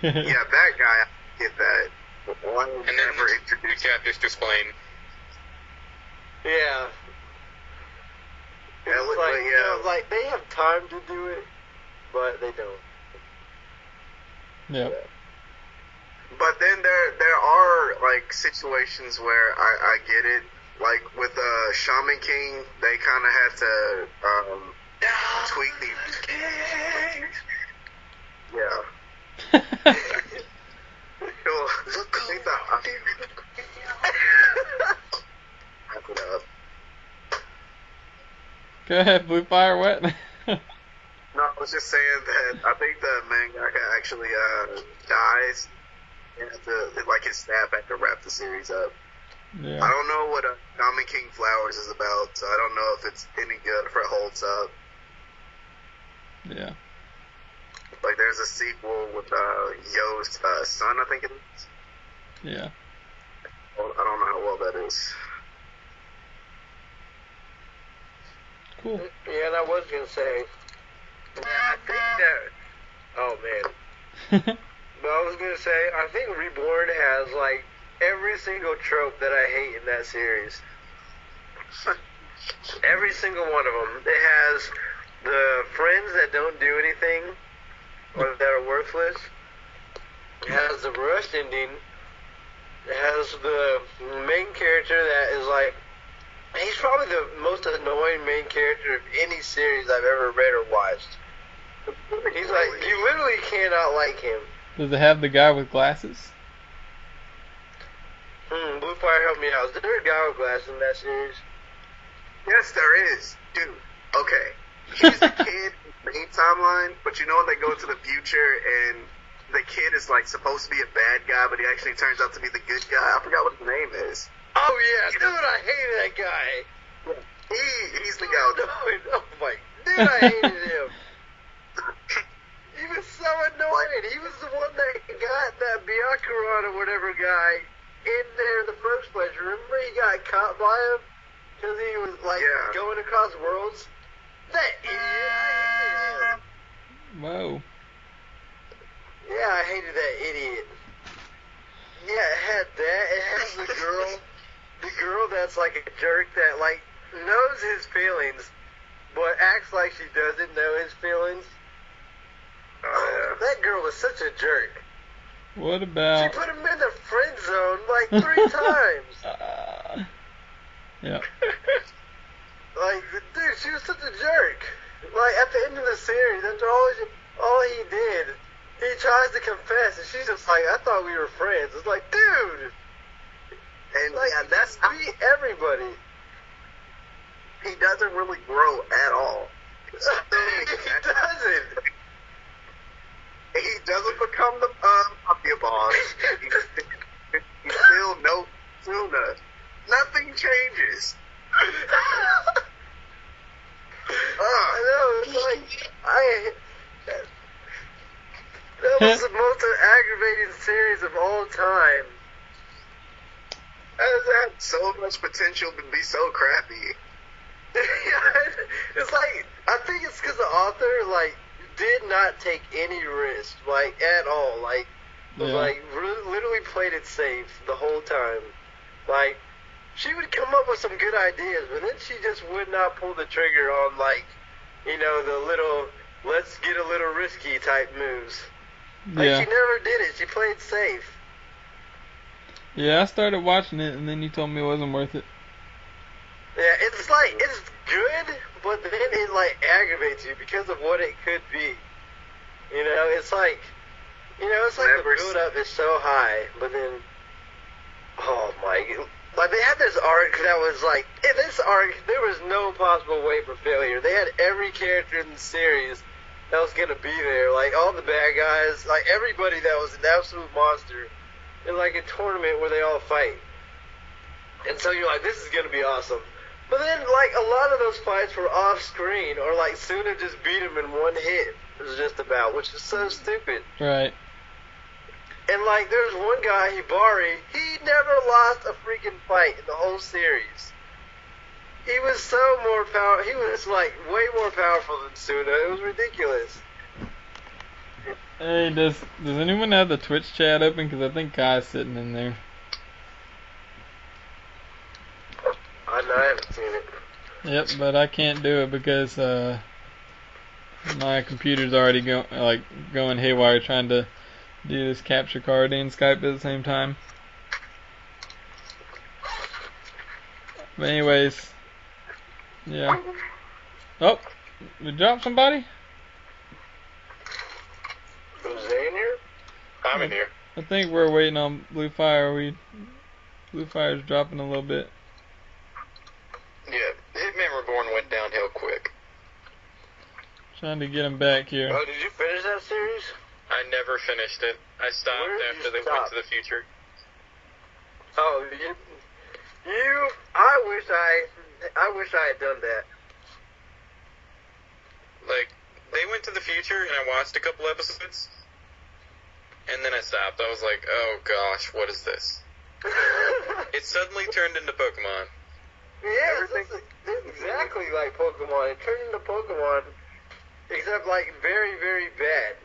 Yeah, that guy, I get that. Why And then never the introduced chapters to explain. Yeah. Yeah, It's like, you know, like, they have time to do it, but they don't. Yep. But then there are like situations where I get it. Like with Shaman King, they kind of had to tweak the. Yeah. Go ahead, Bluefire, what? No, I was just saying that I think the mangaka actually dies. And like his staff had to wrap the series up. Yeah. I don't know what Shaman King Flowers is about, so I don't know if it's any good or if it holds up. Yeah. Like there's a sequel with Yo's son, I think it is. Yeah. I don't know how well that is. Cool. Yeah, and I was gonna say, I think that. Oh man. But I was gonna say, I think Reborn has like every single trope that I hate in that series. Every single one of them. It has the friends that don't do anything or that are worthless. It has the rushed ending. It has the main character that is like, he's probably the most annoying main character of any series I've ever read or watched. He's like, you literally cannot like him. Does it have the guy with glasses? Bluefire, help me out. Is there a guy with glasses in that series? Yes, there is. Dude, okay. He's the kid in the main timeline, but you know when they go into the future and the kid is like supposed to be a bad guy, but he actually turns out to be the good guy? I forgot what his name is. Oh yeah, dude, I hated that guy. He's the guy with the... Oh my, dude, I hated him. He was so annoying. He was the one that got that Byakuran or whatever guy in there in the first place. Remember he got caught by him? Because he was like going across worlds? That idiot. I hated him. Whoa. Yeah, I hated that idiot. Yeah, it had that. It has the girl that's like a jerk that like knows his feelings, but acts like she doesn't know his feelings. Oh, That girl was such a jerk. What She about? put him in the friend zone like 3 times. Yeah. Like, dude, she was such a jerk. Like, at the end of the series, after all he did, he tries to confess, and she's just like, I thought we were friends. It's like, dude. And Like, yeah, he that's just beat everybody. he doesn't really grow at all. He doesn't. He doesn't become the mafia boss. He's still no Suna. Nothing changes. I know, it's like, that was the most aggravating series of all time. That had so much potential to be so crappy. It's like, I think it's because the author, like, did not take any risk, like, at all. Like, was, like, literally played it safe the whole time. Like, she would come up with some good ideas, but then she just would not pull the trigger on, like, you know, the little, let's get a little risky type moves. Like, Yeah. she never did it. She played safe. Yeah, I started watching it, and then you told me it wasn't worth it. Yeah, it's like, it's good, but then it, like, aggravates you because of what it could be. You know, it's like, it's like the build-up is so high, but then, oh my, like, they had this arc that was like, in this arc, there was no possible way for failure. They had every character in the series that was gonna be there, like, all the bad guys, like, everybody that was an absolute monster, in, like, a tournament where they all fight. And so you're like, this is gonna be awesome. But then, like, a lot of those fights were off-screen, or, like, Suna just beat him in one hit, it was just about, which is so stupid. Right. And, like, there's one guy, Hibari, he never lost a freaking fight in the whole series. He was so more powerful, he was, like, way more powerful than Suna, it was ridiculous. Hey, does anyone have the Twitch chat open? Because I think Kai's sitting in there. I haven't seen it. Yep, but I can't do it because my computer's already going haywire trying to do this capture card and Skype at the same time. But anyways, yeah. Oh, we dropped somebody? Was Zay in here? I'm in here. I think we're waiting on Bluefire. Bluefire's dropping a little bit. Yeah, Hitman Reborn went downhill quick. Trying to get him back here. Oh, did you finish that series? I never finished it. I stopped Where did after you they stop? went to the future. Oh, I wish I had done that. Like, they went to the future and I watched a couple episodes, and then I stopped. I was like, oh gosh, what is this? It suddenly turned into Pokemon. Yeah, it's exactly like Pokemon. It turned into Pokemon, except like very, very bad.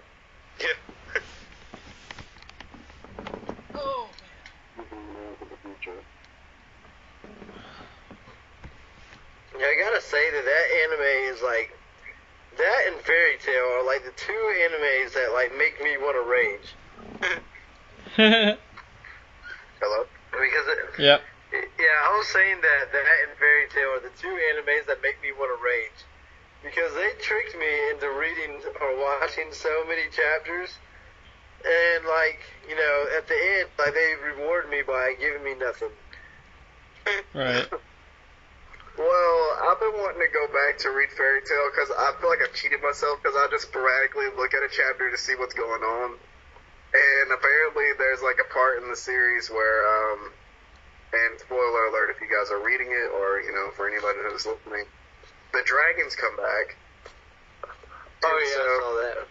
Yeah. Oh. Yeah, I gotta say that anime is like, that and Fairy Tail are like the two animes that like make me want to rage. Hello? Because Yep. yeah, I was saying that and Fairy Tail are the two animes that make me want to rage. Because they tricked me into reading or watching so many chapters. And, like, you know, at the end, like, they reward me by giving me nothing. Right. Well, I've been wanting to go back to read Fairy Tail because I feel like I've cheated myself because I just sporadically look at a chapter to see what's going on. And apparently there's like a part in the series where, and spoiler alert if you guys are reading it or, you know, for anybody who's listening, the dragons come back. Oh, yeah, I saw that.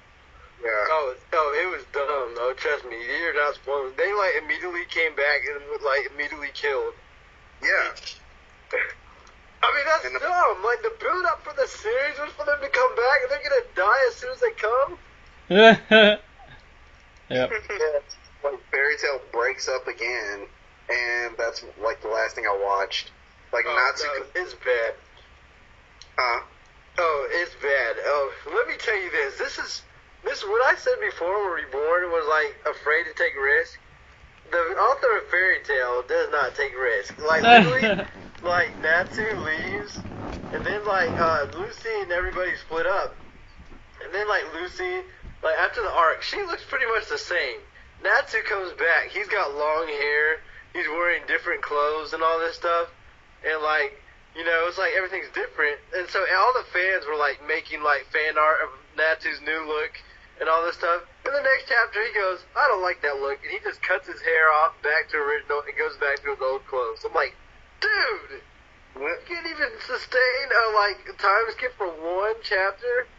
Yeah. Oh, it was dumb, though. Trust me, you're not spoiling. They, like, immediately came back and, like, immediately killed. Yeah. I mean, that's dumb. Like, the build-up for the series was for them to come back, and they're gonna die as soon as they come? Yep. Yeah. Like, Fairy Tail breaks up again, and that's, like, the last thing I watched. Like, Oh, Natsuko... no, it's bad. Huh? Oh, it's bad. Oh, let me tell you this. This is what I said before when Reborn was like afraid to take risks. The author of Fairy Tail does not take risks. Like literally, like Natsu leaves, and then like Lucy and everybody split up, and then like Lucy, like after the arc, she looks pretty much the same. Natsu comes back. He's got long hair. He's wearing different clothes and all this stuff, and like. You know, it's like everything's different. And so all the fans were like making like fan art of Natsu's new look and all this stuff. In the next chapter he goes, I don't like that look, and he just cuts his hair off back to original and goes back to his old clothes. I'm like, dude, you can't even sustain a like time skip for one chapter.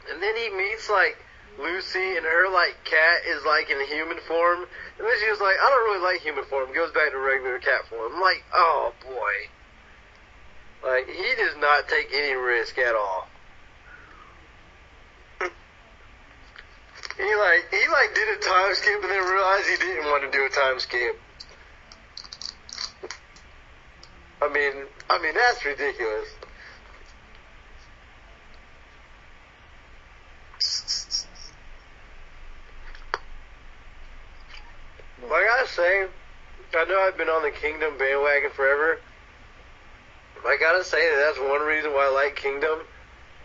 And then he meets like Lucy, and her like cat is like in human form. And then she was like, I don't really like human form. Goes back to regular cat form. I'm like, oh boy. Like, he does not take any risk at all. He did a time skip and then realized he didn't want to do a time skip. I mean that's ridiculous. Like I say, I know I've been on the Kingdom bandwagon forever. I gotta say that's one reason why I like Kingdom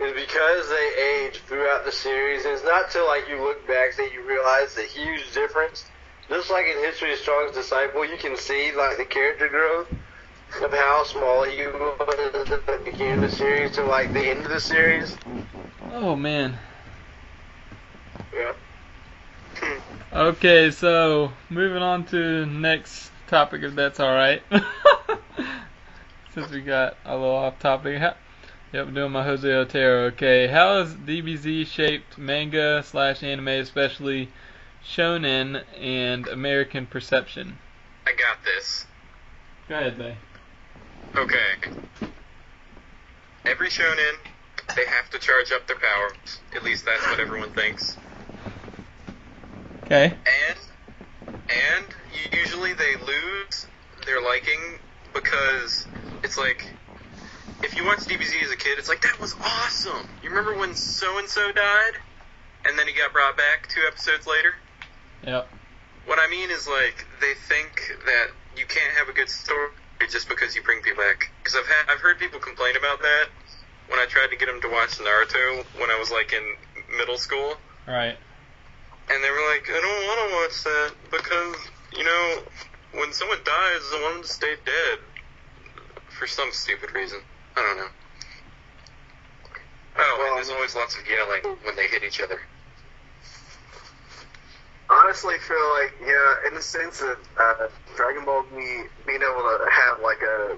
is because they age throughout the series, and it's not till like you look back that you realize the huge difference. Just like in History of Strong's Disciple, you can see like the character growth of how small he was at the beginning of the series to like the end of the series. Oh man. Yeah. Okay, so moving on to next topic, if that's all right. Since we got a little off topic. Yep, doing my Jose Otero. Okay, how has DBZ shaped manga / anime, especially shonen and American perception? I got this. Go ahead, Zay. Okay. Every shonen, they have to charge up their powers. At least that's what everyone thinks. Okay. And usually they lose their liking because it's like, if you watch DBZ as a kid, it's like, that was awesome. You remember when so-and-so died? And then he got brought back 2 episodes later? Yep. What I mean is, like, they think that you can't have a good story just because you bring people back. Because I've heard people complain about that when I tried to get them to watch Naruto when I was, like, in middle school. Right. And they were like, I don't want to watch that because, you know, when someone dies, I want them to stay dead. For some stupid reason. I don't know. Oh, and there's always lots of yelling when they hit each other. Honestly, feel like, yeah, in the sense of Dragon Ball Z being able to have like a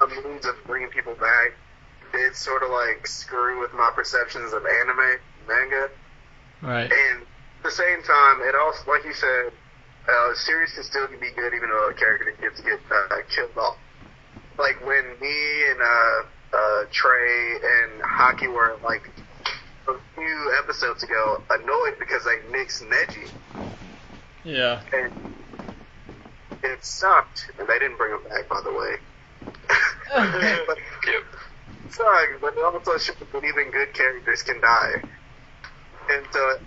means of bringing people back, did sort of like screw with my perceptions of anime, manga. Right. And at the same time, it also, like you said, the series can still be good even though a character gets to get killed off. Like when me and Trey and Haki were like a few episodes ago annoyed because they nixed Neji. Yeah. And it sucked. And they didn't bring him back, by the way. But it sucked, but it also showed that even good characters can die. And so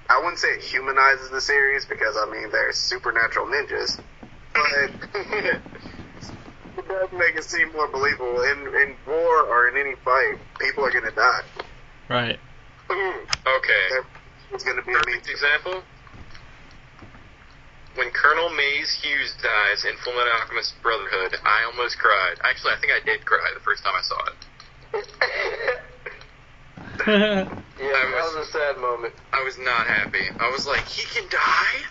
I wouldn't say it humanizes the series because, I mean, they're supernatural ninjas. But it does make it seem more believable. In war or in any fight, people are going to die. Right. Okay. It's going to be Perfect example. When Colonel Maze Hughes dies in Fullmetal Alchemist Brotherhood, I almost cried. Actually, I think I did cry the first time I saw it. Yeah, that was a sad moment. I was not happy. I was like, he can die?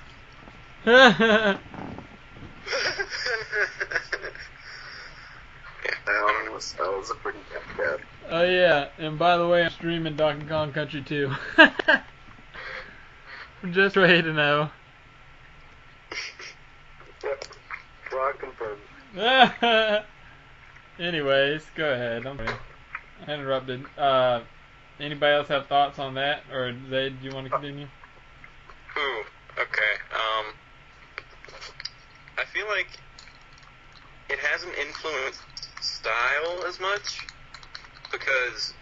That was a pretty bad. Oh yeah, and by the way, I'm streaming Donkey Kong Country 2. Just for you to know. Yep. Rock confirmed. Anyways, go ahead. I'm sorry. I interrupted. Anybody else have thoughts on that? Or Zay, do you want to continue? Ooh, okay. I feel like it has an influence style as much, because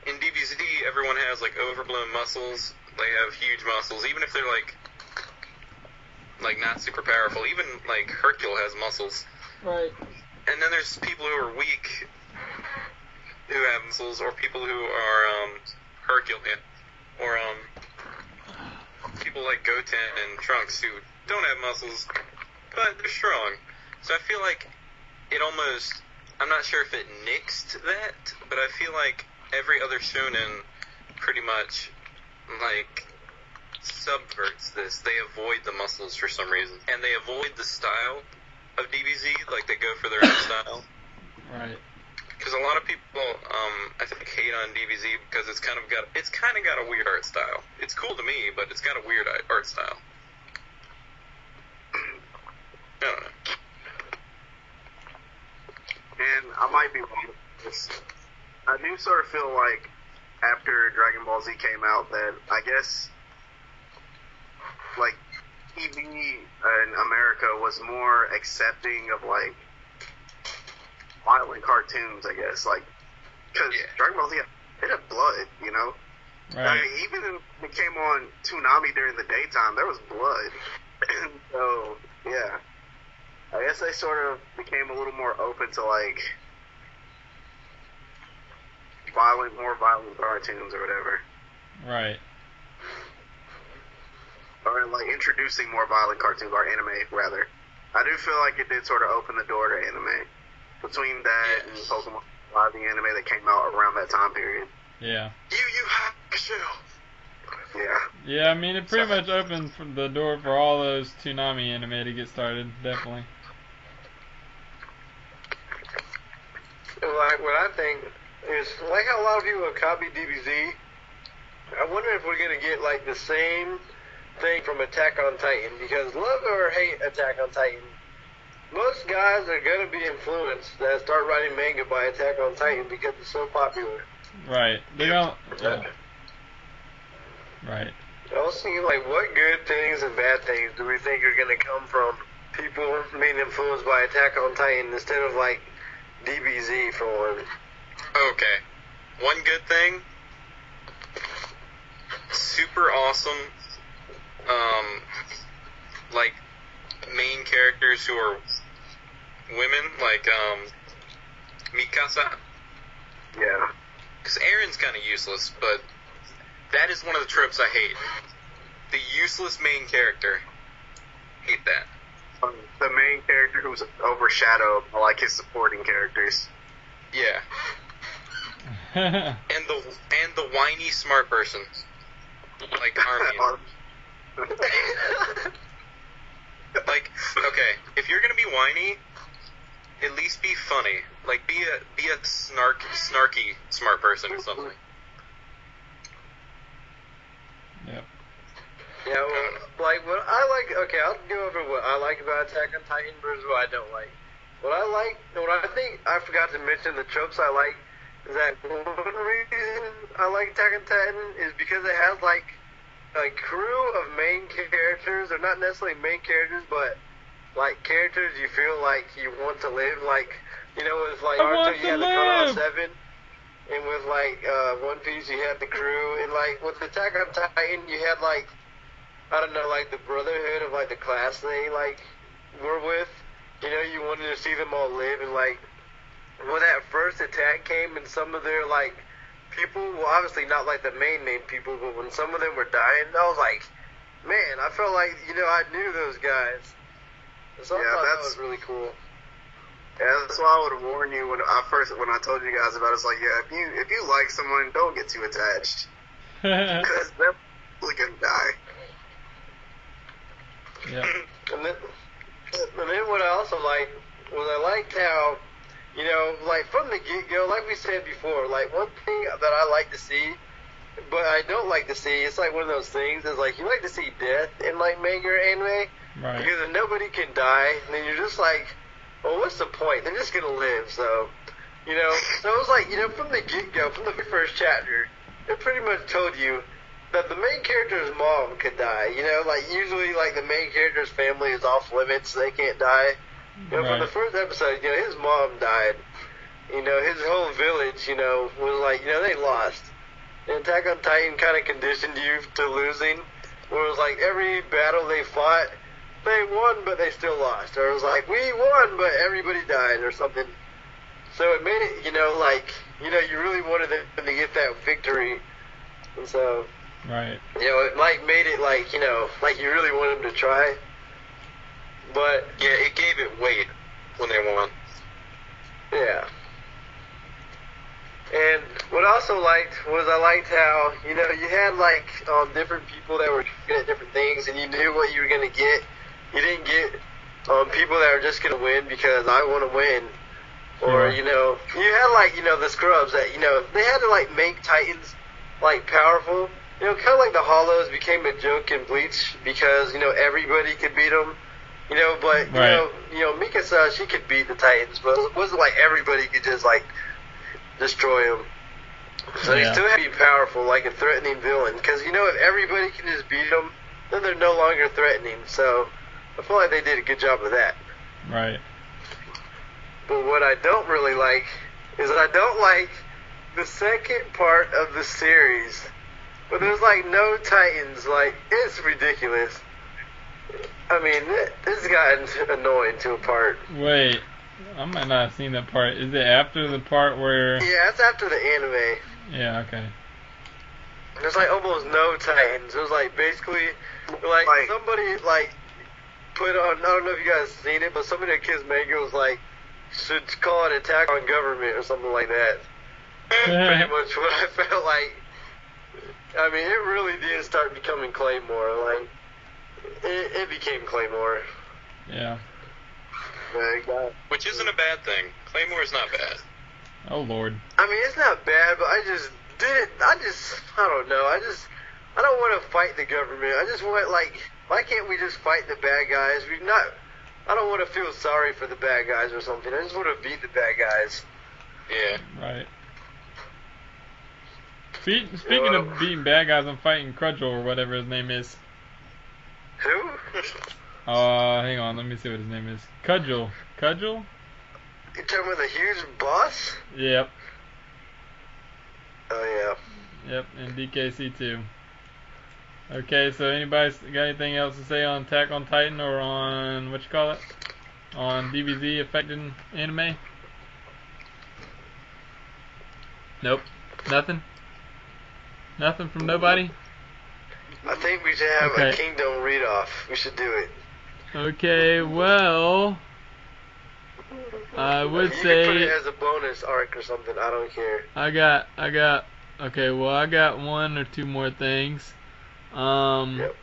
in DBZ everyone has like overblown muscles. They have huge muscles, even if they're like not super powerful. Even like Hercule has muscles. Right. And then there's people who are weak who have muscles, or people who are Hercule, or people like Goten and Trunks who don't have muscles, but they're strong. So I feel like it almost, I'm not sure if it nixed that, but I feel like every other shonen pretty much, like, subverts this. They avoid the muscles for some reason. And they avoid the style of DBZ, like, they go for their own style. Right. Because a lot of people, I think, hate on DBZ because it's kind of got a weird art style. It's cool to me, but it's got a weird art style. I don't know. And I might be wrong with this. I do sort of feel like after Dragon Ball Z came out that I guess like TV in America was more accepting of like violent cartoons, I guess, like because Dragon Ball Z it had blood, you know. Right. I mean, even when it came on Toonami during the daytime, there was blood. So yeah, I guess they sort of became a little more open to like more violent cartoons or whatever. Right. Or like introducing more violent cartoons, or anime rather. I do feel like it did sort of open the door to anime. Between that and Pokemon Live, the anime that came out around that time period. Yeah. Yu Hakusho. Yeah. Yeah, I mean, it pretty much opened the door for all those Toonami anime to get started, definitely. Like, what I think is, like how a lot of people have copied DBZ, I wonder if we're going to get, like, the same thing from Attack on Titan, because love or hate Attack on Titan, most guys are going to be influenced that start writing manga by Attack on Titan because it's so popular. Right. They don't... Yeah. Right. I was thinking, like, what good things and bad things do we think are going to come from people being influenced by Attack on Titan instead of, like, DBZ for one? Okay. One good thing, super awesome, like, main characters who are women, like, Mikasa. Yeah. Because Aaron's kind of useless, but that is one of the tropes I hate. The useless main character. Hate that. The main character who's overshadowed by like his supporting characters. Yeah. and the whiny smart person. Like Armin. Like, okay, if you're gonna be whiny, at least be funny. Like, be a snarky smart person or something. Yep. Yeah, well, like, what I like, okay, I'll go over what I like about Attack on Titan versus what I don't like. What I think I forgot to mention, the tropes I like, is that one reason I like Attack on Titan is because it has, like, a crew of main characters. They're not necessarily main characters, but, like, characters you feel like you want to live, like, you know, with, like, Naruto, you had the Konoha 7, and with, like, One Piece, you had the crew, and, like, with Attack on Titan, you had, like, I don't know, like, the brotherhood of, like, the class they, like, were with. You know, you wanted to see them all live, and, like, when that first attack came and some of their, like, people, well, obviously not, like, the main people, but when some of them were dying, I was like, man, I felt like, you know, I knew those guys. So I thought that was really cool. Yeah, that's why I would warn you when I told you guys about it. It's like, yeah, if you like someone, don't get too attached. Because they're probably going to die. Yeah. And then what I also liked was I liked how, you know, like from the get-go, like we said before, like one thing that I like to see, but I don't like to see, it's like one of those things, is like you like to see death in like manga or anime, Right. because if nobody can die, then you're just like, well, what's the point? They're just gonna live, so, you know. So it was like, you know, from the get-go, from the first chapter, it pretty much told you that the main character's mom could die. You know, like usually, like the main character's family is off limits; they can't die. You know, from the first episode, you know, his mom died, you know, his whole village, you know, was like, you know, they lost. And Attack on Titan kind of conditioned you to losing, where it was like every battle they fought, they won, but they still lost. Or it was like, we won, but everybody died, or something. So it made it, you know, like, you know, you really wanted them to get that victory. And so, Right. you know, it like made it like, you know, like you really wanted them to try. But Yeah, it gave it weight when they won. yeah. And what I also liked was I liked how, you know, you had like different people that were good at different things, and you knew what you were gonna get. You didn't get people that were just gonna win because I want to win. Or, you know, you had like, you know, the scrubs that, you know, they had to like make Titans like powerful. You know, kind of like the Hollows became a joke in Bleach because, you know, everybody could beat them. You know, but, you know, Mikasa, she could beat the Titans, but it wasn't like everybody could just like destroy them. So they still had to be powerful, like a threatening villain. Because, you know, if everybody can just beat them, then they're no longer threatening. So I feel like they did a good job of that. Right. But what I don't really like is I don't like the second part of the series. But there's like no Titans. Like, it's ridiculous. I mean, this got annoying to a part. Wait, I might not have seen that part. Is it after the part where... Yeah, it's after the anime. Yeah, okay. There's like almost no Titans. It was like basically like somebody like put on, I don't know if you guys seen it, but somebody at Kids Manga was like, should call it Attack on Government or something like that. Pretty much what I felt like. I mean, it really did start becoming Claymore. Like, it became Claymore. Yeah. Which isn't a bad thing. Claymore is not bad. Oh, Lord. I mean, it's not bad, but I don't know. I don't want to fight the government. I just want, like, why can't we just fight the bad guys? I don't want to feel sorry for the bad guys or something. I just want to beat the bad guys. Yeah. Right. Speaking of beating bad guys, I'm fighting Crudgel or whatever his name is. Who? Hang on, let me see what his name is. Cudgel. Cudgel? You talking about the huge boss? Yep. Oh, yeah. Yep, and DKC too. Okay, so anybody got anything else to say on Attack on Titan or on, what you call it? On DBZ affecting anime? Nope. Nothing? Nothing from nobody? I think we should have a Kingdom read-off. We should do it. Okay, well, I would you say... You can put it as a bonus arc or something. I don't care. I got one or two more things. Yep.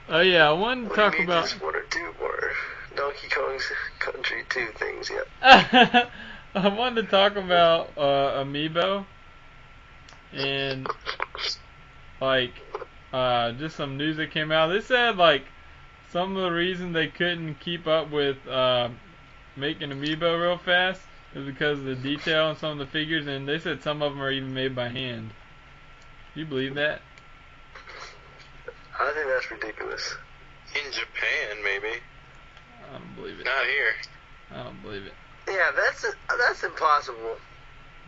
Oh yeah, I wanted to talk about... Just one or two more Donkey Kong's Country 2 things, yep. I wanted to talk about Amiibo. And, like, just some news that came out. They said, like, some of the reason they couldn't keep up with making Amiibo real fast is because of the detail on some of the figures, and they said some of them are even made by hand. Do you believe that? I think that's ridiculous. In Japan, maybe. I don't believe it. Not here. I don't believe it. Yeah, that's impossible.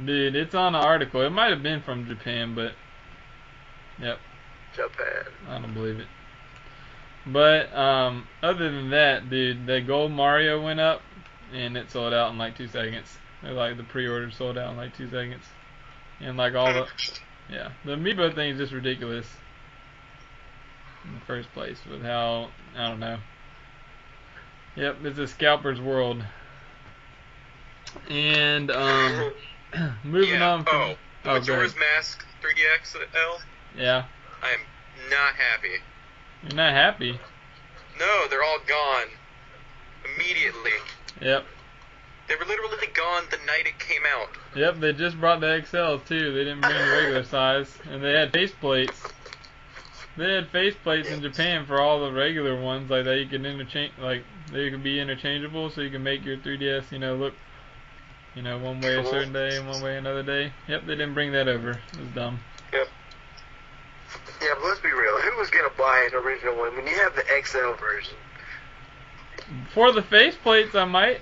Dude, it's on the article. It might have been from Japan, but... Yep. Japan. I don't believe it. But, other than that, dude, the gold Mario went up, and it sold out in like 2 seconds. The pre-order sold out in like 2 seconds. And like all the... Yeah. The Amiibo thing is just ridiculous. In the first place, with how... I don't know. Yep, it's a scalper's world. And, moving on from... the Majora's Mask 3DXL? Yeah. I am not happy. You're not happy? No, they're all gone. Immediately. Yep. They were literally gone the night it came out. Yep, they just brought the XL too. They didn't bring the regular size. And they had faceplates. They had faceplates in Japan for all the regular ones, like that you can interchange, like they could be interchangeable, so you can make your 3DS, look, one way a certain day and one way another day. Yep, they didn't bring that over. It was dumb. Yep. Yeah, but let's be real. Who was gonna buy an original one when you have the XL version? For the faceplates, I might.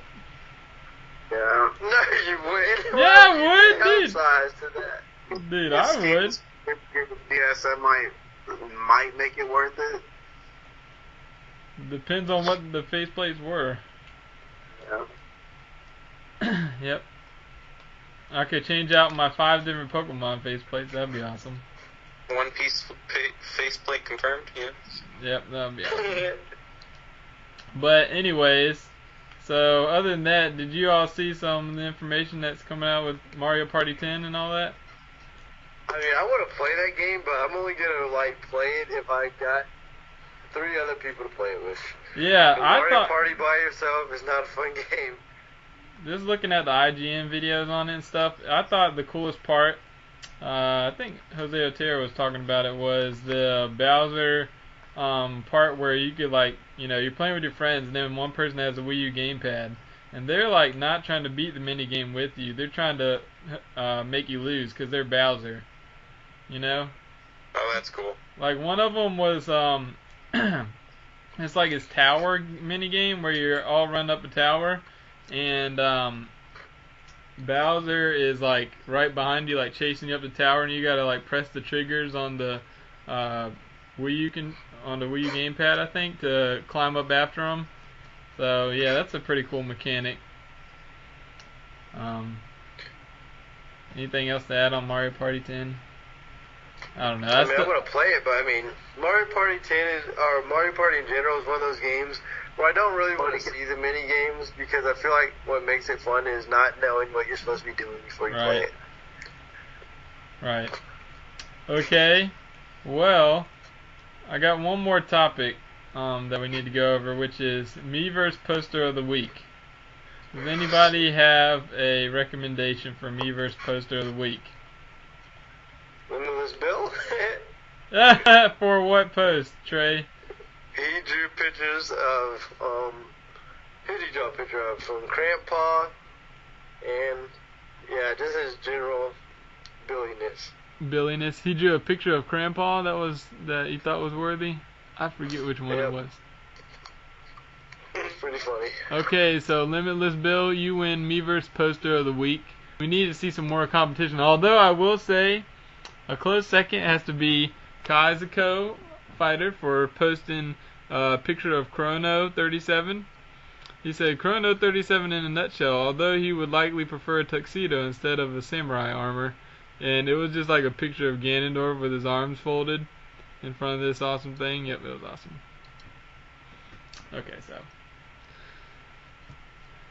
Yeah. No, you wouldn't. Yeah, I would, dude. Size to that. Dude, I would. Yes, that might make it worth it. Depends on what the faceplates were. Yeah. Yep. I could change out my 5 different Pokemon faceplates. That'd be awesome. One piece faceplate confirmed. Yeah. Yep, that'd be awesome. But anyways, so other than that, did you all see some of the information that's coming out with Mario Party 10 and all that? I mean, I want to play that game, but I'm only gonna like play it if I got 3 other people to play it with. Yeah, Mario Party by yourself is not a fun game. Just looking at the IGN videos on it and stuff, I thought the coolest part, I think Jose Otero was talking about it, was the Bowser part where you could, like, you know, you're playing with your friends and then one person has a Wii U gamepad and they're like not trying to beat the mini game with you, they're trying to make you lose because they're Bowser, you know? Oh, that's cool. Like one of them was it's like his tower mini game where you're all run up a tower and Bowser is like right behind you, like chasing you up the tower, and you gotta like press the triggers on the Wii U gamepad, I think, to climb up after him. So yeah, that's a pretty cool mechanic. Anything else to add on Mario Party 10? I don't know. I mean, I'm gonna play it, but I mean, Mario Party 10 or Mario Party in general is one of those games where I don't really want to see the mini games because I feel like what makes it fun is not knowing what you're supposed to be doing before you play it. Right. Okay. Well, I got one more topic that we need to go over, which is Miiverse Poster of the Week. Does anybody have a recommendation for Miiverse Poster of the Week? Limitless Bill? For what post, Trey? He drew pictures of, who did he draw a picture of? From Grandpa, and, yeah, just his general billiness. Billiness. He drew a picture of Grandpa that he thought was worthy? I forget which one it was. It's pretty funny. Okay, so Limitless Bill, you win Miiverse Poster of the Week. We need to see some more competition, although I will say a close second has to be Kaizuko Fighter for posting a picture of Chrono37. He said, Chrono37 in a nutshell, although he would likely prefer a tuxedo instead of a samurai armor. And it was just like a picture of Ganondorf with his arms folded in front of this awesome thing. Yep, it was awesome. Okay, so.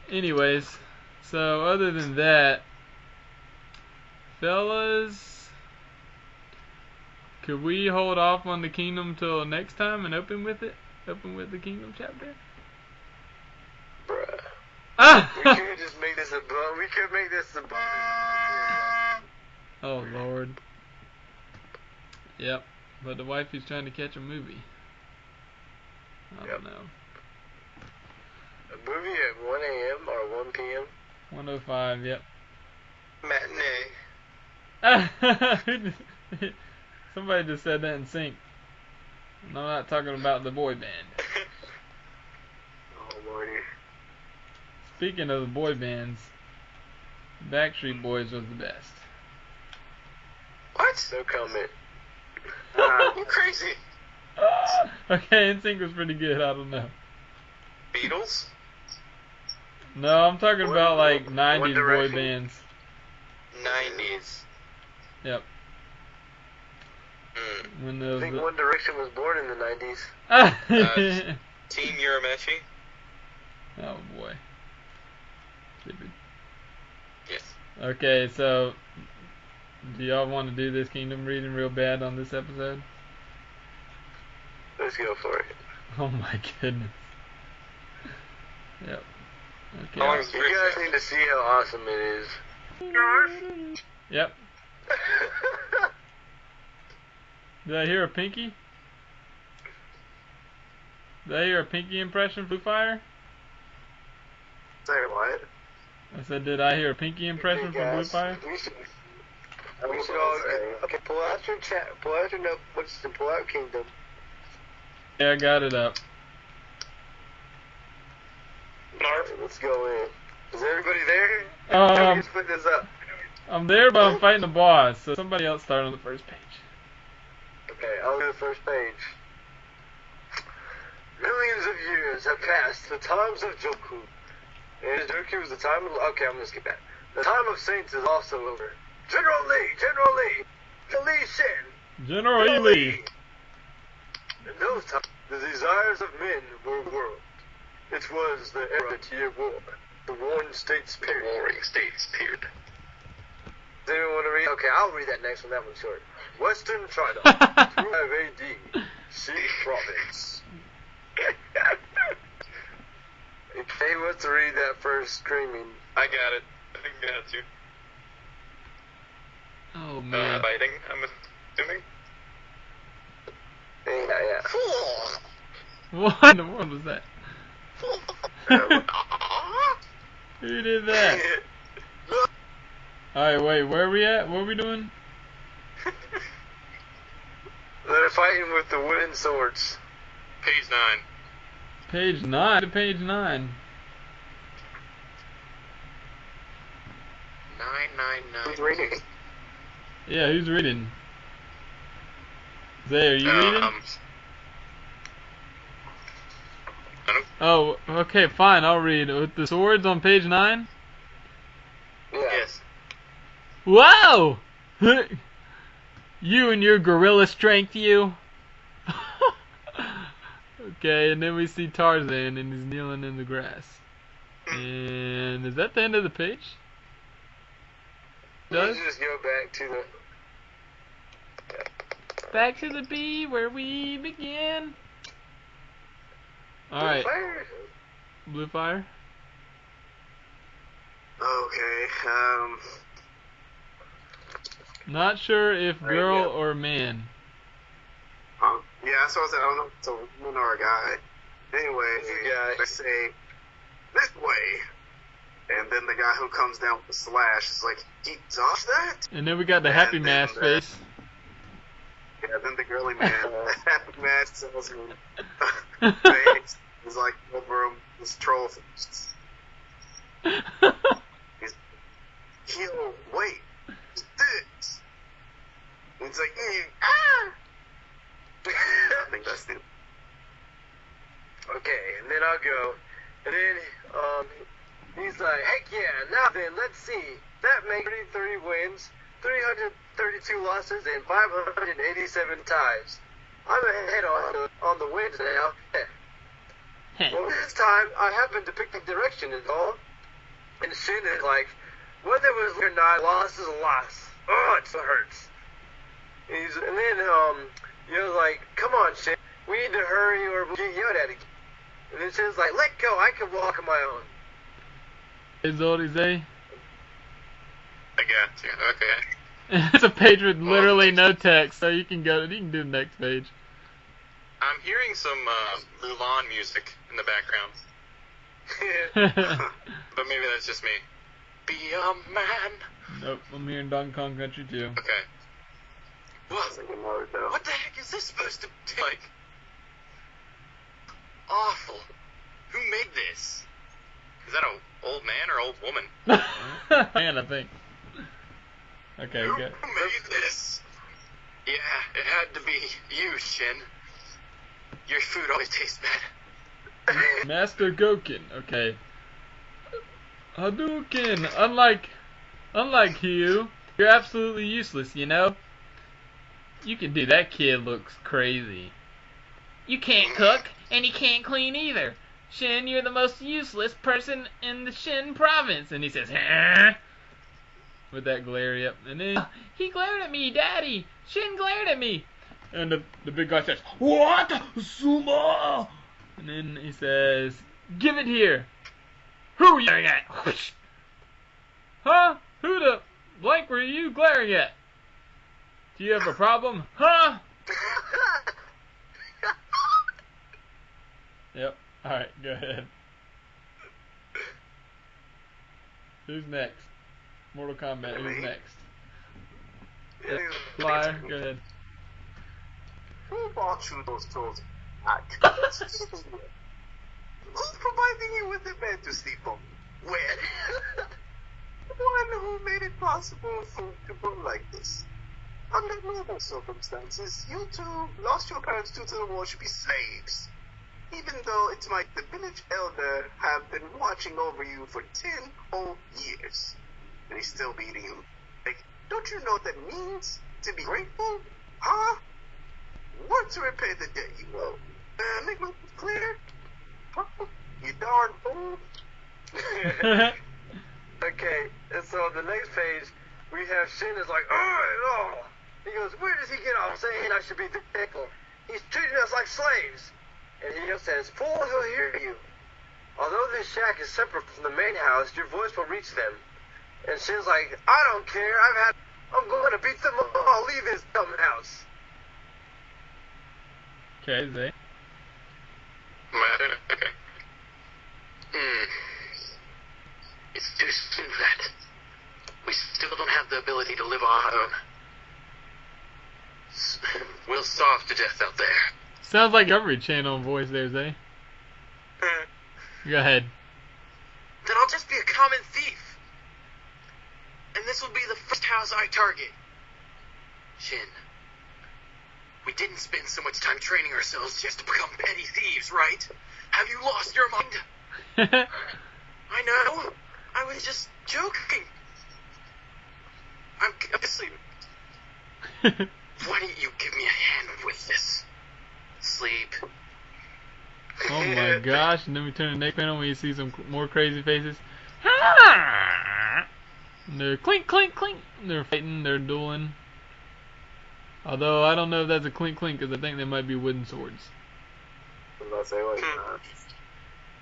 Anyways, so other than that, fellas, could we hold off on the kingdom till next time and open with it? Open with the kingdom chapter? Bruh. Ah! We could just make this a bonus. We could make this a bonus. Oh, Lord. Yep. But the wifey's trying to catch a movie. I don't know. A movie at 1 a.m. or 1 p.m.? 105, yep. Matinee. Somebody just said that in sync. And I'm not talking about the boy band. Oh, Lordy. Speaking of the boy bands, Backstreet Boys was the best. What? No comment. You crazy? Okay, NSYNC was pretty good, I don't know. Beatles? No, I'm talking about like One 90s boy Direction? bands. 90s. Yep. When I those think One Direction was born in the 90s. Team Urameshi? Oh boy. Stupid. Yes. Okay, so do y'all want to do this kingdom reading real bad on this episode? Let's go for it. Oh my goodness. Yep. How long Okay. is You guys need to see how awesome it is. Yep. Did I hear a Pinky? Did I hear a Pinky impression, Bluefire? Say what? I said, did I hear a Pinky impression from Guys, Bluefire? We should all get, okay, pull out your chat, pull out your notebooks, and pull out Kingdom. Yeah, I got it up. Alright, let's go in. Is everybody there? How do you split this up? I'm there, but I'm fighting the boss, so somebody else start on the first page. Okay, I'll do the first page. Millions of years have passed, the times of Joku. And Joku was the time of... Okay, I'm gonna skip that. The time of saints is also over. General Lee, Lee Shin. General Lee. In those times, the desires of men were world. It was the era war, the Warring States period. Does anyone want to read? Okay, I'll read that next one. That one's short. Western China, 2 AD, Xi Province. Okay, who wants to read that first screaming? I got it. I got you. Oh man. Biting, I'm assuming. Yeah. What in the world was that? Who did that? Alright, wait, where are we at? What are we doing? They're fighting with the wooden swords. Page 9. Page 9 to page 9. 999. Who's reading? Yeah, who's reading? Zay, are you reading? I don't... Oh, okay, fine, I'll read. With the swords on page 9? Yeah. Yes. Whoa! You and your gorilla strength, you. Okay, and then we see Tarzan and he's kneeling in the grass. And is that the end of the page? Let's just go back to the... Back to the B where we begin. Alright. Blue Fire? Okay, Not sure if girl or man. yeah, that's what I said. I don't know if it's a woman or a guy. Anyway, they say, this way. And then the guy who comes down with the slash is like, he does that? And then we got the Happy Mask face. Yeah, then the girly man, the Happy Mask salesman face is like over him, this troll face. He'll wait. This. And it's like, ah! I think that's it. Okay, and then I'll go. And then, he's like, heck yeah, now then, let's see. That makes 33 wins, 332 losses, and 587 ties. I'm ahead on the wins now. Well, this time, I happened to pick the direction is all. And Shin is like, whether it was or not, loss is a loss. Oh, it so hurts. And then, like, come on, Shin. We need to hurry or we'll get yelled at again. And then Shin's like, let go, I can walk on my own. Hey, Zoldyck-Zay? I got you. Okay. It's a page with literally no text, so you can do the next page. I'm hearing some Mulan music in the background. But maybe that's just me. Be a man. Nope, I'm hearing Donkey Kong Country too. Okay. What the heck is this supposed to be like? Awful. Who made this? Is that an old man or old woman? Man, I think. Okay, Who good. made this? Yeah, it had to be you, Shin. Your food always tastes bad. Master Goken, okay. Hadouken, unlike you, you're absolutely useless, you know? You can do that. Kid looks crazy. You can't cook, and you can't clean either. Shin, you're the most useless person in the Shin province. And he says, huh? With that glare, yep. And then, he glared at me, Daddy. Shin glared at me. And the big guy says, what? Sumo! And then he says, give it here. Who are you glaring at? Huh? Who the blank were you glaring at? Do you have a problem? Huh? Yep. Alright, go ahead. Who's next? Mortal Kombat, who's next? Yep. Flyer, go ahead. Who bought you those clothes? Who's providing you with a bed to sleep on? Well, one who made it possible for to grow like this. Under normal circumstances, you two lost your parents due to the war should be slaves. Even though it might the village elder have been watching over you for 10 whole years. And he's still beating you. Like, don't you know what that means? To be grateful? Huh? Work to repay the debt you owe. Make my clear? Huh? You darn fool. Okay, and so on the next page, we have Shin is like, oh. He goes, where does he get off saying I should be thankful? He's treating us like slaves. And he says, fool, he'll hear you. Although this shack is separate from the main house, your voice will reach them. And Shin's like, I don't care, I'm going to beat them all, leave this dumb house. Okay, Zay. Okay. It's too soon for that. We still don't have the ability to live on our own. We'll starve to death out there. Sounds like every channel voice there, Zay. Go ahead. Then I'll just be a common thief. And this will be the first house I target. Shin, we didn't spend so much time training ourselves just to become petty thieves, right? Have you lost your mind? I know. I was just joking. I'm asleep. Why don't you give me a hand with this? Sleep. Oh my gosh, and then we turn the next panel and we see some more crazy faces. And they're clink, clink, clink. They're fighting, they're dueling. Although, I don't know if that's a clink, clink, because I think they might be wooden swords.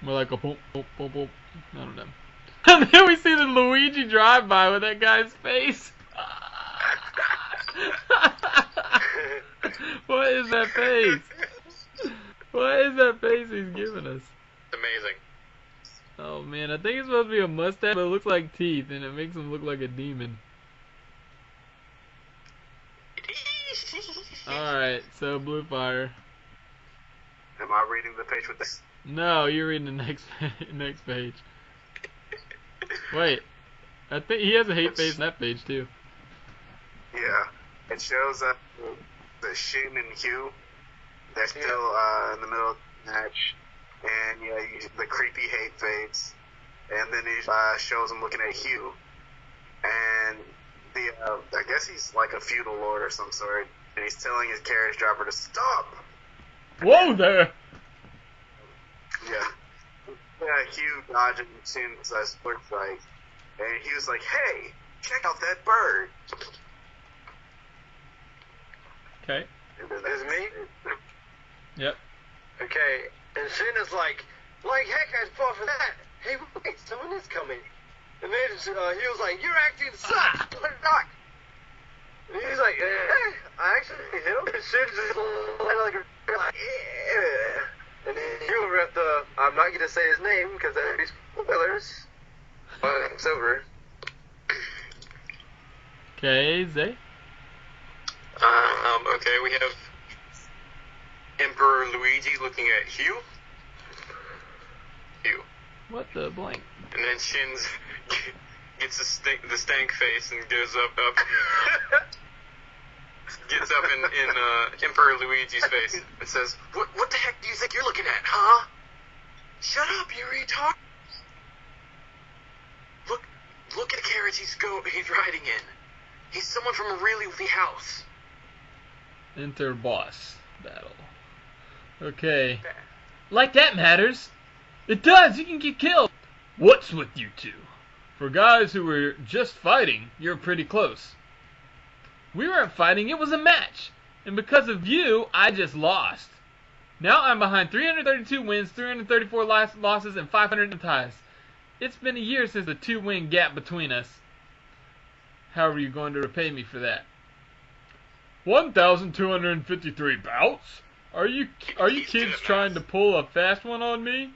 More like a boom, boom, boom, boom. I don't know. And then we see the Luigi drive by with that guy's face. What is that face? What is that face he's giving us? Amazing. Oh man, I think it's supposed to be a mustache, but it looks like teeth, and it makes him look like a demon. Alright, so Bluefire. Am I reading the page with this? No, you're reading the next page. Wait, I think he has a hate face on that page too. Yeah, it shows up the Shin and Hugh. They're still in the middle of the match, and the creepy hate face, and then he shows him looking at Hugh, and I guess he's like a feudal lord or some sort, and he's telling his carriage driver to stop. Whoa there! Yeah, Hugh dodging Shin's sport strike, and he was like, "Hey, check out that bird." Okay. Is me? Yep. Okay, and Shin is like heck, I'd fall for that. Hey, wait, someone is coming. And then he was like, you're acting sucks. Put it back. And he's like, I actually hit him. And Shin's just like, yeah. And then you were at the, I'm not going to say his name because that'd be spoilers. But it's over. Okay, Zay. Okay, we have Emperor Luigi looking at Hugh. What the blank? And then Shin's gets the stank face and goes up. Gets up in Emperor Luigi's face and says, What the heck do you think you're looking at, huh? Shut up, you retard! Look at the carriage he's riding in. He's someone from a really wealthy house. Enter boss battle. Okay. Like that matters. It does, you can get killed. What's with you two? For guys who were just fighting, you're pretty close. We weren't fighting, it was a match. And because of you, I just lost. Now I'm behind 332 wins, 334 losses, and 500 ties. It's been a year since the 2-win gap between us. How are you going to repay me for that? 1,253 bouts? Are you kids trying to pull a fast one on me?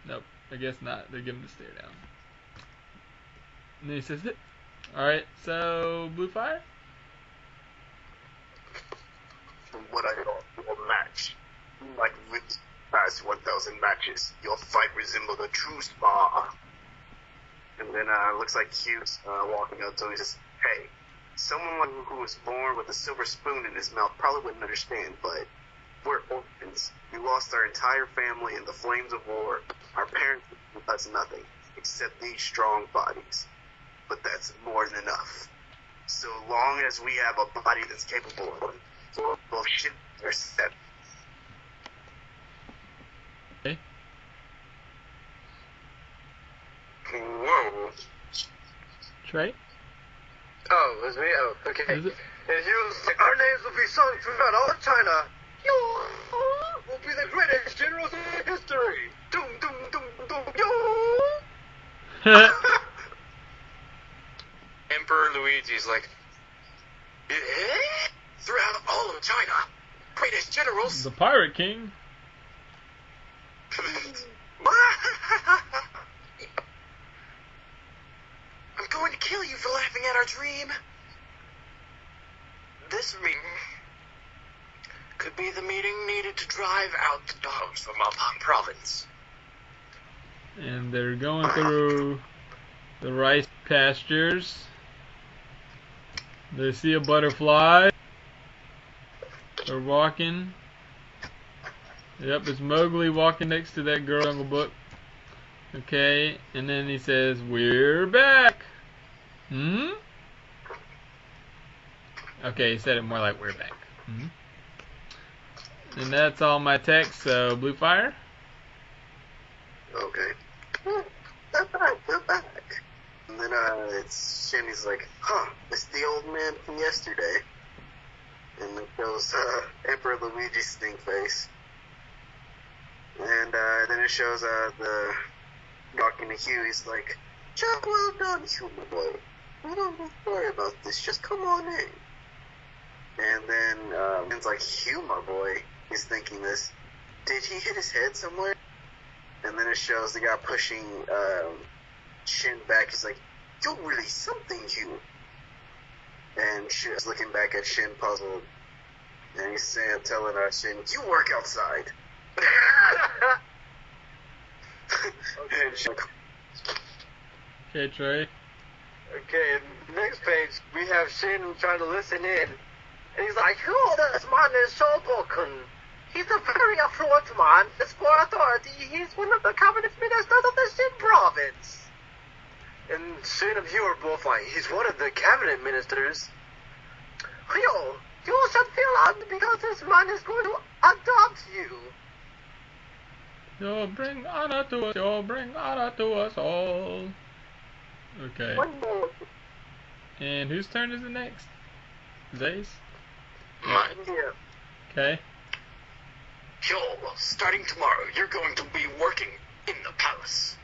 Nope, I guess not. They're giving the stare down. And then he says, alright, so Bluefire? What I call a match. Like with past 1,000 matches, your fight resembled a true spar. And then looks like Hugh's walking up to him and says, hey, someone who was born with a silver spoon in his mouth probably wouldn't understand, but we're orphans. We lost our entire family in the flames of war. Our parents gave us nothing except these strong bodies. But that's more than enough. So long as we have a body that's capable of shit or set. Okay. Whoa. Trey? Oh, it was me? Oh, okay. Is it? And he was like, our names will be sung throughout all of China. You will be the greatest generals in history. Doom, doom, doom, doom, yo. Emperor Luigi's like, eh? Throughout all of China, greatest generals. The Pirate King. I'm going to kill you for laughing at our dream. This meeting could be the meeting needed to drive out the dogs from Alpine Province. And they're going through the rice pastures. They see a butterfly. They're walking. Yep, it's Mowgli walking next to that girl Jungle Book. Okay, and then he says, we're back. Hmm? Okay, he said it more like we're back. Hmm? And that's all my text, so Bluefire? Okay. Not back. And then it's Shinny's like, huh, it's the old man from yesterday. And it shows Emperor Luigi's stink face. And then it shows the talking to Hugh. He's like, job well done, Hugh, my boy. We don't need to worry about this. Just come on in. And then it's like, Hugh, my boy, is thinking this. Did he hit his head somewhere? And then it shows the guy pushing Shin back. He's like, you're really something, Hugh. And Shin's looking back at Shin, puzzled. And he's saying, telling Shin, you work outside. And Shin, Okay, Trey. Okay, next page, we have Shin trying to listen in. And he's like, who this man is Shoboken? He's a very affluent man. It's for authority. He's one of the cabinet ministers of the Shin province. And Shin and Hugh are both like, he's one of the cabinet ministers. Yo, you should feel honored because this man is going to adopt you. You'll bring honor to us, you'll bring honor to us all. Okay. one more. And whose turn is it next? Zay's? Mine. Yeah. Okay. Yo, starting tomorrow, you're going to be working in the palace.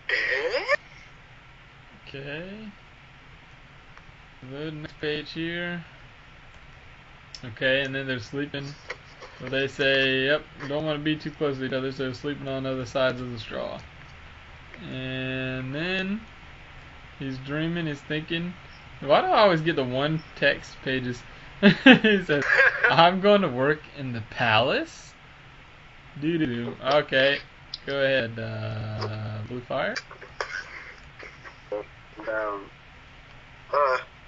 Eh? Okay. Load next page here. Okay, and then they're sleeping. So they say, yep, don't want to be too close to each other, so they're sleeping on other sides of the straw. And then he's dreaming, he's thinking. Why do I always get the one text pages? He says, I'm going to work in the palace? Doo-doo-doo. Okay, go ahead, Bluefire. I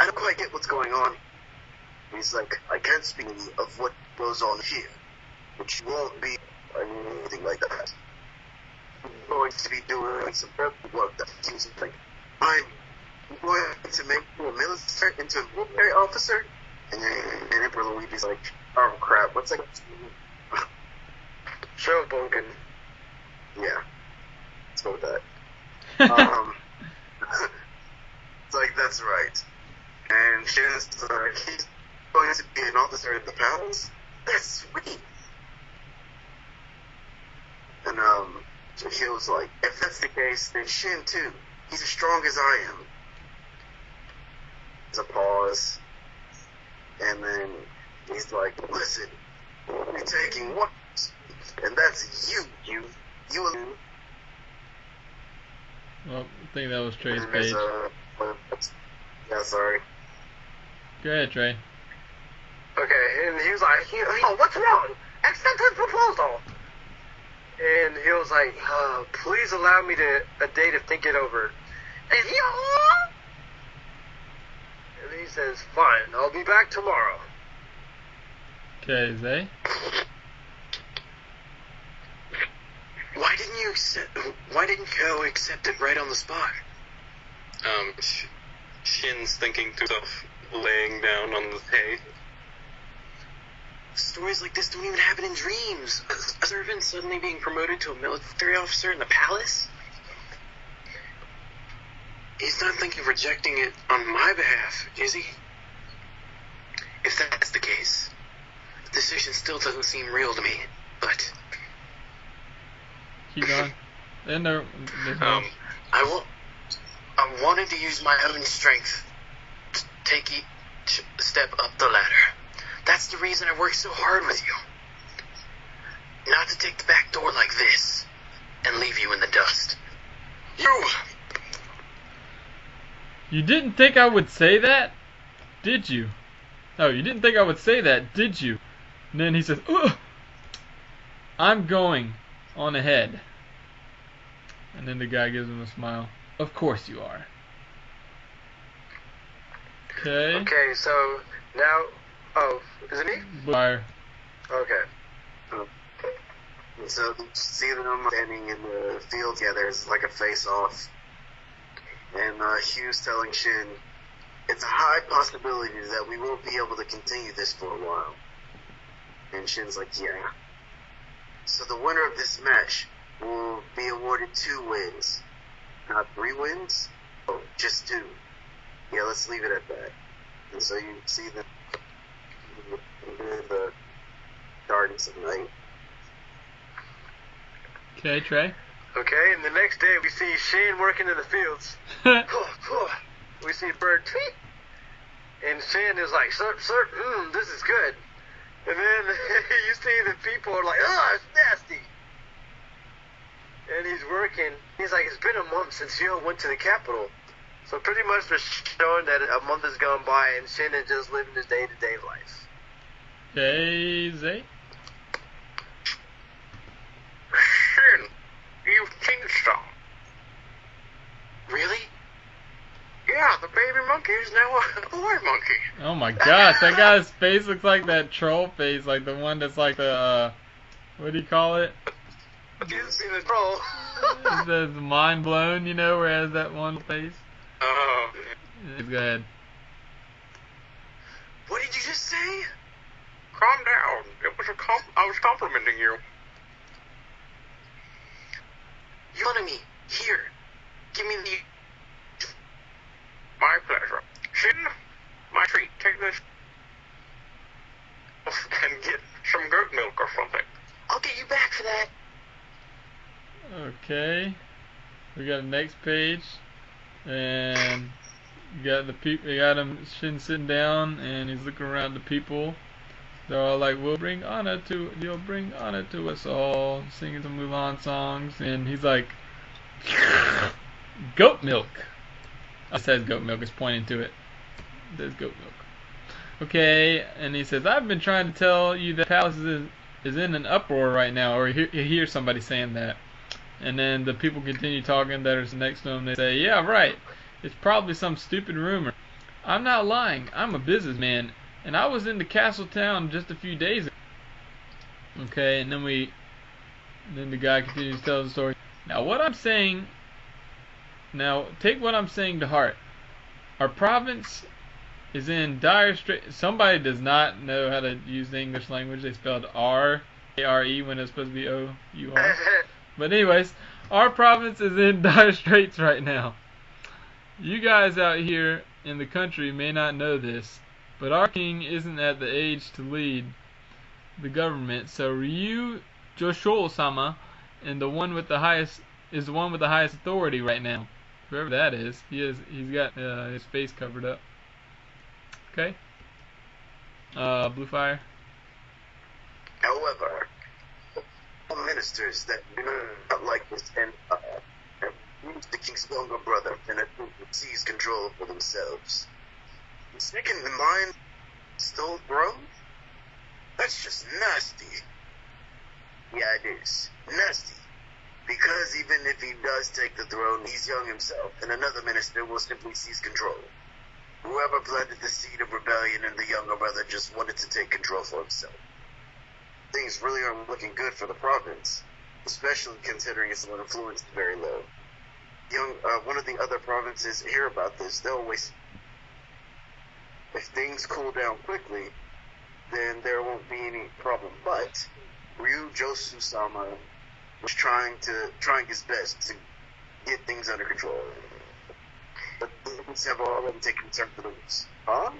don't quite get what's going on. He's like, I can't speak of what goes on here, which won't be anything like that. I'm going to be doing some prep work that seems like I'm going to make you a military into a military officer. And then Emperor Luigi's like, oh crap, what's that? Shoboken. Yeah, let's go with that. It's like, that's right. And Shin's like, he's going to be an officer at the palace? That's sweet. And so he was like, if that's the case, then Shin too. He's as strong as I am. There's a pause. And then he's like, listen, we'll be taking one. And that's you. Well, I think that was Trey's And page. yeah, sorry. Go ahead, Trey. Okay, and he was like, oh, what's wrong? Accept his proposal. And he was like, please allow me a day to think it over. And he says, fine, I'll be back tomorrow. Okay, Zay? Why didn't Ko accept it right on the spot? Shin's thinking to himself, laying down on the hay. Stories like this don't even happen in dreams. A servant suddenly being promoted to a military officer in the palace? He's not thinking of rejecting it on my behalf, is he? If that's the case, the decision still doesn't seem real to me, but... Keep going. I wanted to use my own strength to take each step up the ladder. That's the reason I worked so hard with you. Not to take the back door like this and leave you in the dust. You didn't think I would say that? Did you? No, you didn't think I would say that, did you? And then he says, ugh! I'm going on ahead. And then the guy gives him a smile. Of course you are. Okay. Okay, so now... Oh, is it me? Fire. Okay. So you see them standing in the field together. It's like a face-off. And Hugh's telling Shin, it's a high possibility that we won't be able to continue this for a while. And Shin's like, yeah. So the winner of this match will be awarded 2 wins. Not 3 wins? Oh, just 2. Yeah, let's leave it at that. And so you see the Gardens of Night. Okay, Trey. Okay, and the next day we see Shane working in the fields. We see Bird tweet. And Shane is like, sir, this is good. And then you see the people are like, oh, it's nasty. And he's working. He's like, it's been a month since you went to the capital. So pretty much they're showing that a month has gone by and Shin is just living his day-to-day life. Okay, Zay. Shin, you've changed some. Really? Yeah, the baby monkey is now a boy monkey. Oh my gosh, that guy's face looks like that troll face, like the one that's like the, what do you call it? You see the troll. It says mind blown, you know, where it has that one face. Oh. Go ahead. What did you just say? Calm down. It was I was complimenting you. You wanted me. Here. Give me the... My pleasure. Shin, my treat. Take this and get some goat milk or something. I'll get you back for that. Okay. We got the next page. And you got the people. You got him Shin sitting down, and he's looking around the people. They're all like, "You'll bring honor to us all," singing some Mulan songs, and he's like, "Goat milk." It says goat milk. It's pointing to it. It says goat milk. Okay, and he says, "I've been trying to tell you that the palace is in an uproar right now," or you hear somebody saying that. And then the people continue talking that are next to him. They say, "Yeah, right. It's probably some stupid rumor. I'm not lying. I'm a businessman, and I was in the castle town just a few days ago." Okay, and then the guy continues to tell the story. Now, take what I'm saying to heart. Our province is in dire straits. Somebody does not know how to use the English language. They spelled R-A-R-E when it's supposed to be O-U-R. But anyways, our province is in dire straits right now. You guys out here in the country may not know this, but our king isn't at the age to lead the government. So Ryu Joshua-sama is the one with the highest authority right now. Whoever that is, he's got his face covered up. Okay. Bluefire. However, ministers that do not like this empire have used the king's younger brother and have seized control for themselves. The second in line stole throne? That's just nasty. Yeah, it is. Nasty. Because even if he does take the throne, he's young himself, and another minister will simply seize control. Whoever planted the seed of rebellion in the younger brother just wanted to take control for himself. Things really aren't looking good for the province, especially considering its influence is very low. One of the other provinces hear about this, they'll always... If things cool down quickly, then there won't be any problem. But Ryu Josu-sama was trying his best to get things under control. But things have already taken turn for the worse. Huh?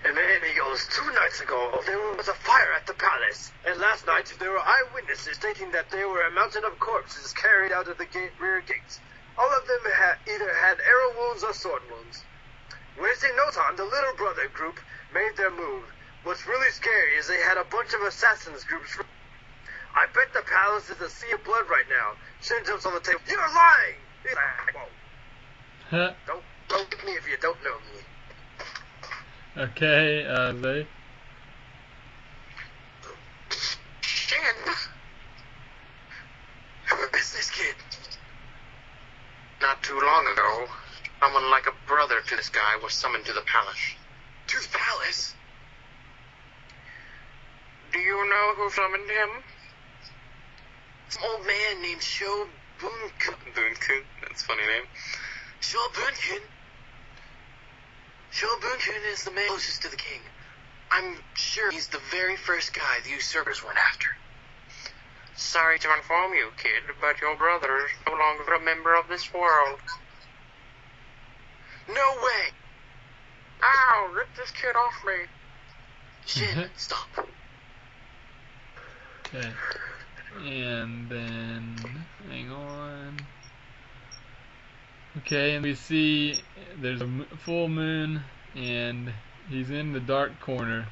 And then he goes, 2 nights ago, there was a fire at the palace. And last night, there were eyewitnesses stating that there were a mountain of corpses carried out of the rear gates. All of them either had arrow wounds or sword wounds. Wasting no time, the little brother group made their move. What's really scary is they had a bunch of assassins groups. I bet the palace is a sea of blood right now. Shin jumps on the table. You're lying! He's like, whoa. Don't get me if you don't know me. Okay, Zay. Shin! You're a business kid. Not too long ago, someone like a brother to this guy was summoned to the palace. To the palace? Do you know who summoned him? Some old man named Sho Bunkun. Bunkun? That's a funny name. Sho Bunkun? Sho Bunkun is the man closest to the king. I'm sure he's the very first guy the usurpers went after. Sorry to inform you, kid, but your brother is no longer a member of this world. No way! Ow, rip this kid off me. Shin, stop. Okay. And then, hang on. Okay, and we see there's a full moon, and he's in the dark corner.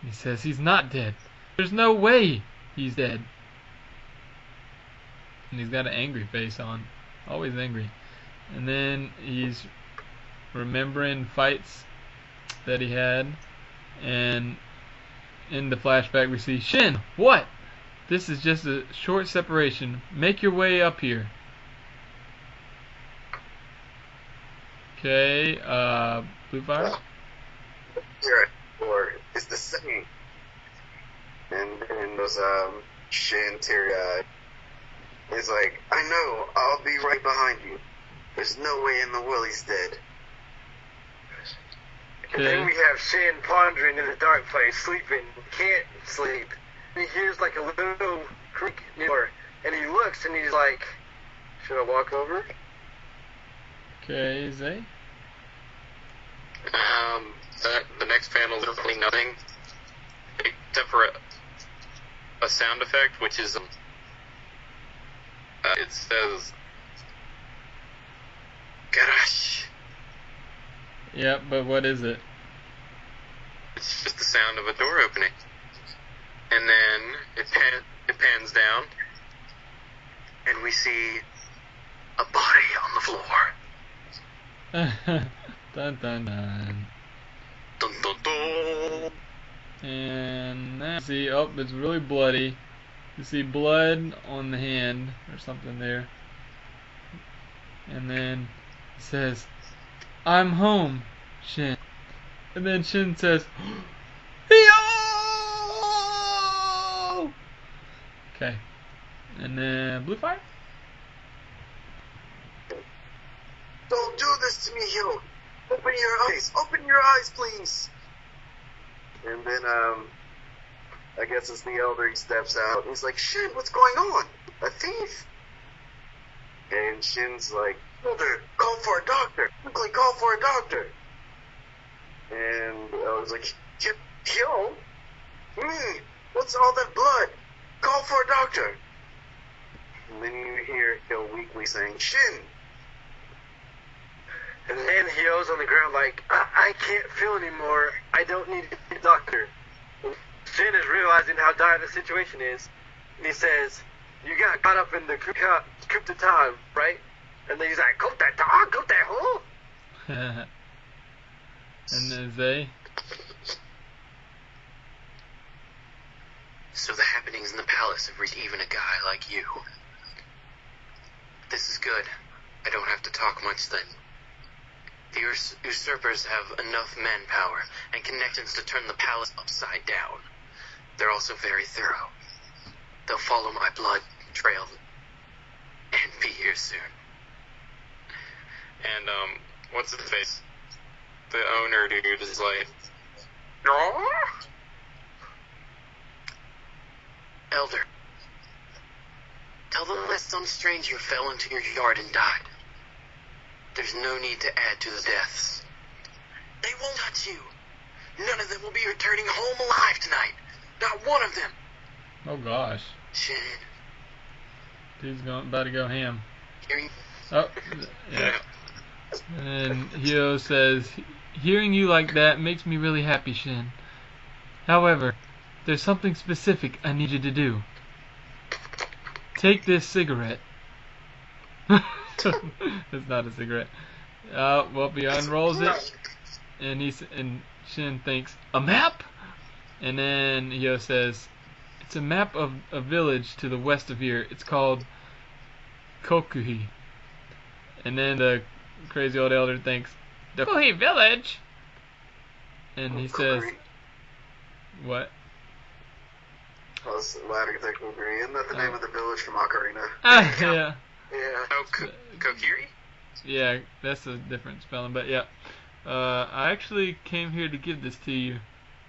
He says he's not dead. There's no way he's dead. And he's got an angry face on. Always angry. And then he's remembering fights that he had. And in the flashback we see, Shin, what? This is just a short separation. Make your way up here. Okay, Bluefire? Here or it's the same. And those Shin teary-eyed. He's like, I know, I'll be right behind you. There's no way in the world he's dead. And then we have Shin pondering in the dark place, sleeping, can't sleep. He hears like a little creak door, and he looks and he's like, should I walk over? Okay, Zay? The next panel is literally nothing except for a sound effect, which is it says "Garash." Yeah, but what is it? It's just the sound of a door opening, and then it pans down, and we see a body on the floor. Dun dun dun. Dun dun dun. And now you see, oh, it's really bloody. You see blood on the hand or something there. And then it says, I'm home, Shin. And then Shin says, Yo! Okay. And then Bluefire? Don't do this to me, Hyo. Open your eyes. Open your eyes, please. And then, I guess it's the elder. He steps out. He's like, Shin, what's going on? A thief? And Shin's like, Elder, call for a doctor. Quickly call for a doctor. And I was like, Hyo? What's all that blood? Call for a doctor. And then you hear Hyo weakly saying, Shin. And then Hyo's on the ground like, I can't feel anymore. I don't need a doctor. And Shin is realizing how dire the situation is. And he says, you got caught up in the coup d'etat, right? And then he's like, coup d'etat, who? And then Zay? So the happening in the palace have reached even a guy like you. This is good. I don't have to talk much then. The usurpers have enough manpower and connections to turn the palace upside down. They're also very thorough. They'll follow my blood trail and be here soon. And, what's his face? The owner dude is like, Elder, tell them that some stranger fell into your yard and died. There's no need to add to the deaths. They won't touch you. None of them will be returning home alive tonight. Not one of them. Oh gosh. Shin. Dude's about to go ham. Hearing... Oh, yeah. And Hyo says, hearing you like that makes me really happy, Shin. However, there's something specific I need you to do. Take this cigarette. It's not a cigarette. Well, he unrolls it, and Shin thinks, a map? And then Hyo says, it's a map of a village to the west of here. It's called Kokuhi. And then the crazy old elder thinks, the Kokuhi village? And he says, what? I was laughing at that Kokuhi. Isn't that the name of the village from Ocarina? Yeah. Yeah. oh, Kokiri? Yeah, that's a different spelling, but yeah. I actually came here to give this to you.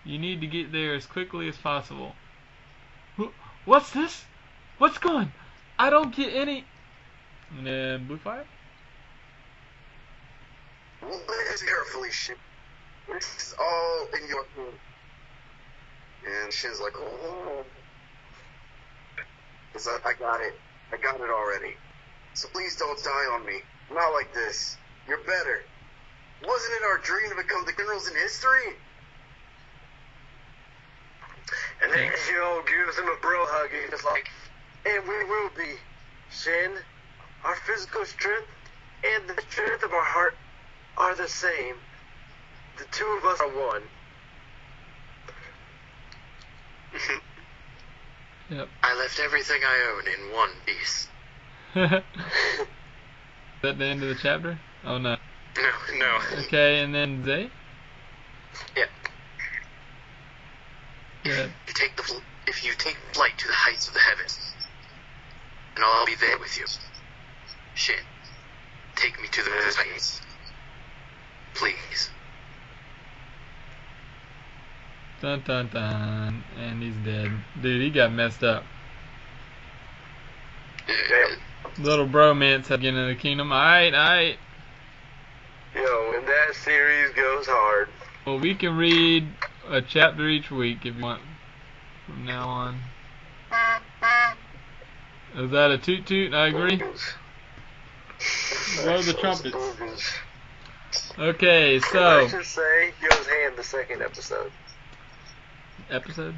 You need to get there as quickly as possible. What's this? What's going? I don't get any... And then Bluefire? Listen carefully, Shin. It's all in your hand. And Shin's like, oh. He's like, I got it. I got it already. So please don't die on me. Not like this. You're better. Wasn't it our dream to become the generals in history? And then Hyo gives him a bro hug and he's like, and we will be, Shin. Our physical strength and the strength of our heart are the same. The two of us are one. Yep. I left everything I own in one piece. Is that the end of the chapter? Oh no. No. Okay, and then Zay? Yeah. Yeah. If you take flight to the heights of the heavens, and I'll be there with you. Shin, take me to those heights. Please. Dun dun dun. And he's dead. Dude, he got messed up. Little bromance at the beginning of the kingdom. Alright. Yo, and that series goes hard. Well, we can read a chapter each week if you want from now on. Is that a toot toot? I agree. Blow the trumpets. Okay, so... I should say, Yo's hand the second episode. Episode?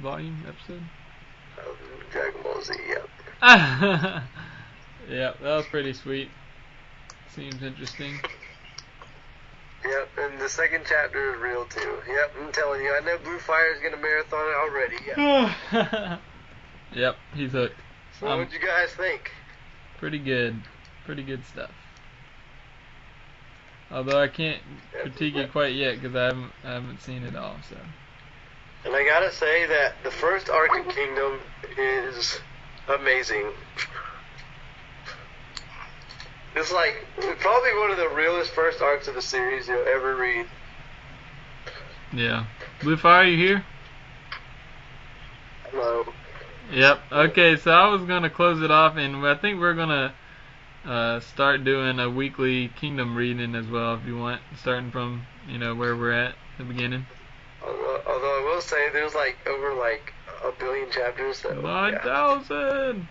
Volume? Episode? Dragon Ball Z, yep. Yep, that was pretty sweet. Seems interesting. Yep, and the second chapter is real too. Yep, I'm telling you, I know Bluefire's gonna marathon it already. Yep. Yep, he's hooked. So what'd you guys think? Pretty good. Pretty good stuff. Although I can't critique it quite yet because I haven't seen it all. So. And I gotta say that the first arc in Kingdom is amazing. It's like probably one of the realest first arcs of a series you'll ever read. Yeah. Bluefire, you here? Hello. Yep. Okay, so I was gonna close it off, and I think we're gonna start doing a weekly Kingdom reading as well, if you want, starting from where we're at the beginning. Although I will say there's like over like 1 billion chapters. So 9,000.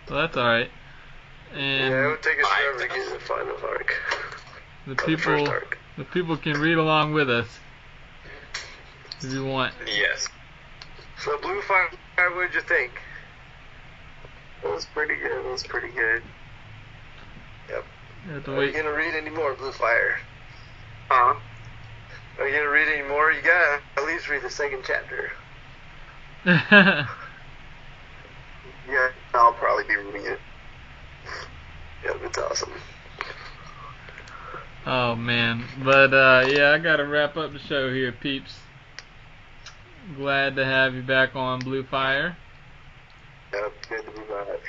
Well, that's all right. And yeah, it would take us forever to get to the final arc. The people can read along with us if you want. Yes. So Bluefire, what'd you think? It was pretty good. Yep. You have to Are you wait. gonna read any more Bluefire? Huh? Are you gonna read any more? You gotta at least read the second chapter. Yeah, I'll probably be reading it. Yep, it's awesome. Oh man, but yeah, I gotta wrap up the show here, peeps. Glad to have you back on Blue Fire. Yep, good to be back.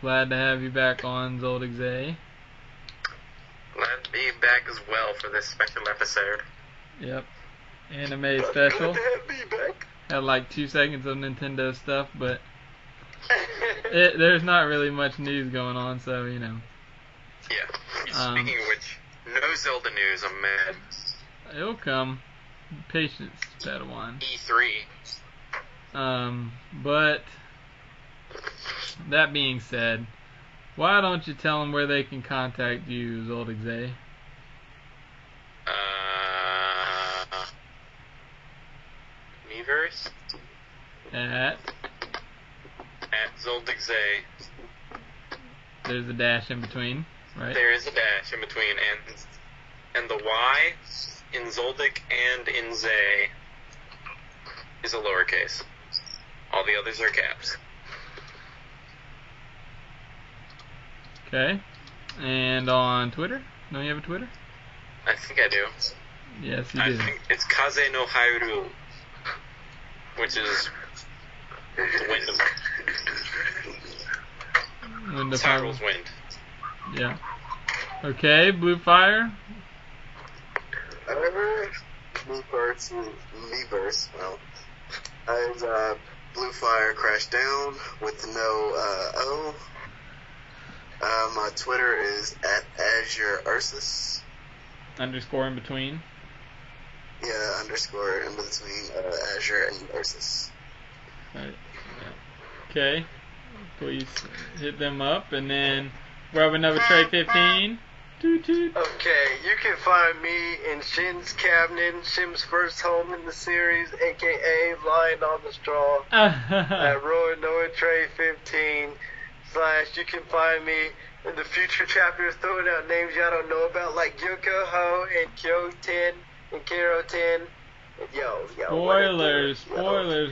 Glad to have you back on Zoldyck-Zay. Glad to be back as well for this special episode. Yep. Anime special. Good to have me back. Had like 2 seconds of Nintendo stuff, but there's not really much news going on, so you know. Yeah. Speaking of which, no Zelda news. I'm mad. It'll come. Patience, Padawan. E3. But that being said, why don't you tell them where they can contact you, Zoldyck-Zay? Miiverse At Zoldyck-Zay. there's a dash in between, right? There is a dash in between, and the Y in Zoldyck and in Zay is a lowercase. All the others are caps. Okay. And on Twitter? Don't you have a Twitter? I think I do. Yes, you I do. think it's Kaze no Hairu, which is the wind of Cyril's wind. Yeah. Okay, Blue Fire. Miiverse, well, is Bluefirecrashdown with no O. My Twitter is at @AzureUrsus. Underscore in between. Yeah, underscore in between Azure and Ursus. Right. Okay. Please hit them up, and then RoronoaTrey15. Toot toot. Okay, you can find me in Shin's cabinet, Shim's first home in the series, aka Lying on the Straw, at RoronoaTrey15. / you can find me in the future chapters throwing out names y'all don't know about, like Yoko Ho and Kyo-ten and Kero-ten. Yo. Spoilers,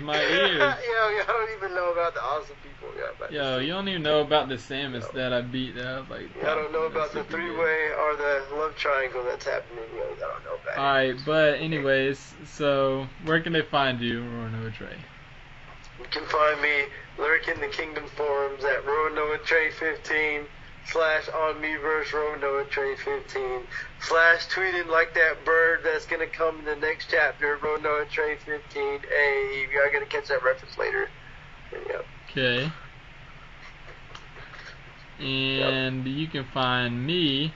my ears. Y'all don't even know about the awesome people. Yo, you don't even know about the Samus that I beat. That I was like, y'all don't know about the three-way or the love triangle that's happening. Y'all don't know about it. Alright, but anyways, so where can they find you, RoronoaTrey? You can find me lurking the Kingdom forums at RoronoaTrey15 / on Miiverse RoronoaTrey15 / tweeting like that bird that's gonna come in the next chapter, RoronoaTrey15. Hey, y'all gonna catch that reference later. Yep. Okay. And you can find me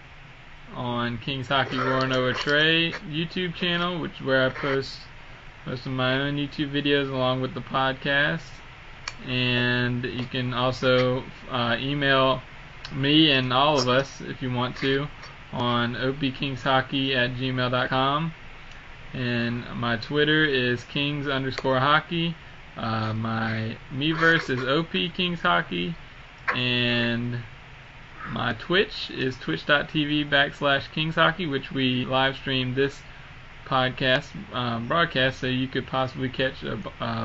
on KingsHaki RoronoaTrey YouTube channel, which is where I post most of my own YouTube videos along with the podcast. And you can also email me and all of us if you want to on OPkingshaki@gmail.com. And my Twitter is kings_hockey. My Miiverse is OPkingshaki. And my Twitch is twitch.tv/KingsHaki, which we live stream this podcast broadcast, so you could possibly catch a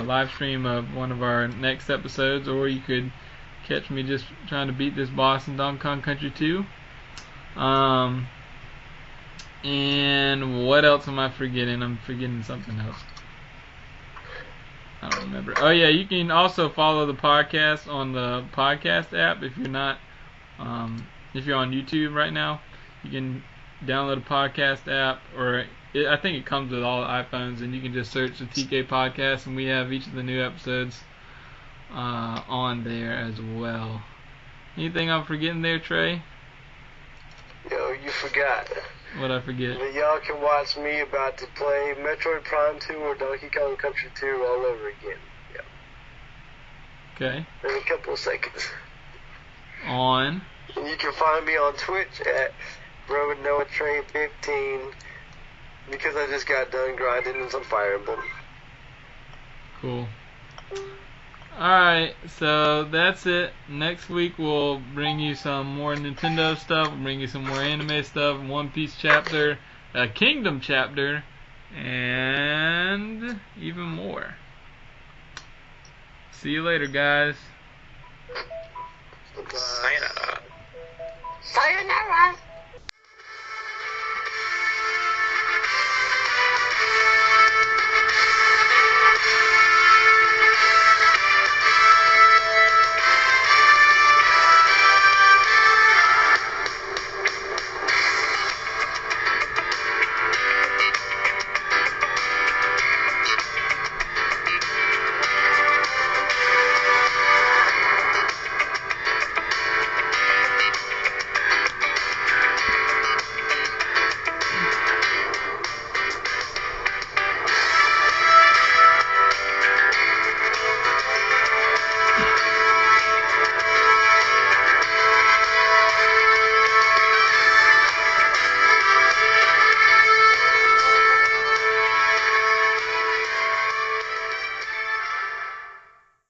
live stream of one of our next episodes, or you could catch me just trying to beat this boss in Donkey Kong Country 2. And what else am I forgetting? I'm forgetting something else. I don't remember. Oh yeah, you can also follow the podcast on the podcast app if you're not if you're on YouTube right now. You can download a podcast app, or I think it comes with all iPhones, and you can just search the TK Podcast, and we have each of the new episodes on there as well. Anything I'm forgetting there, Trey? Yo, you forgot. What'd I forget? But y'all can watch me about to play Metroid Prime 2 or Donkey Kong Country 2 all over again. Yeah. Okay. In a couple of seconds. On. And you can find me on Twitch at RoronoaTrey15 because I just got done grinding in some Fire Emblem. Cool. Alright, so that's it. Next week we'll bring you some more Nintendo stuff, we'll bring you some more anime stuff, One Piece chapter, a Kingdom chapter, and even more. See you later, guys.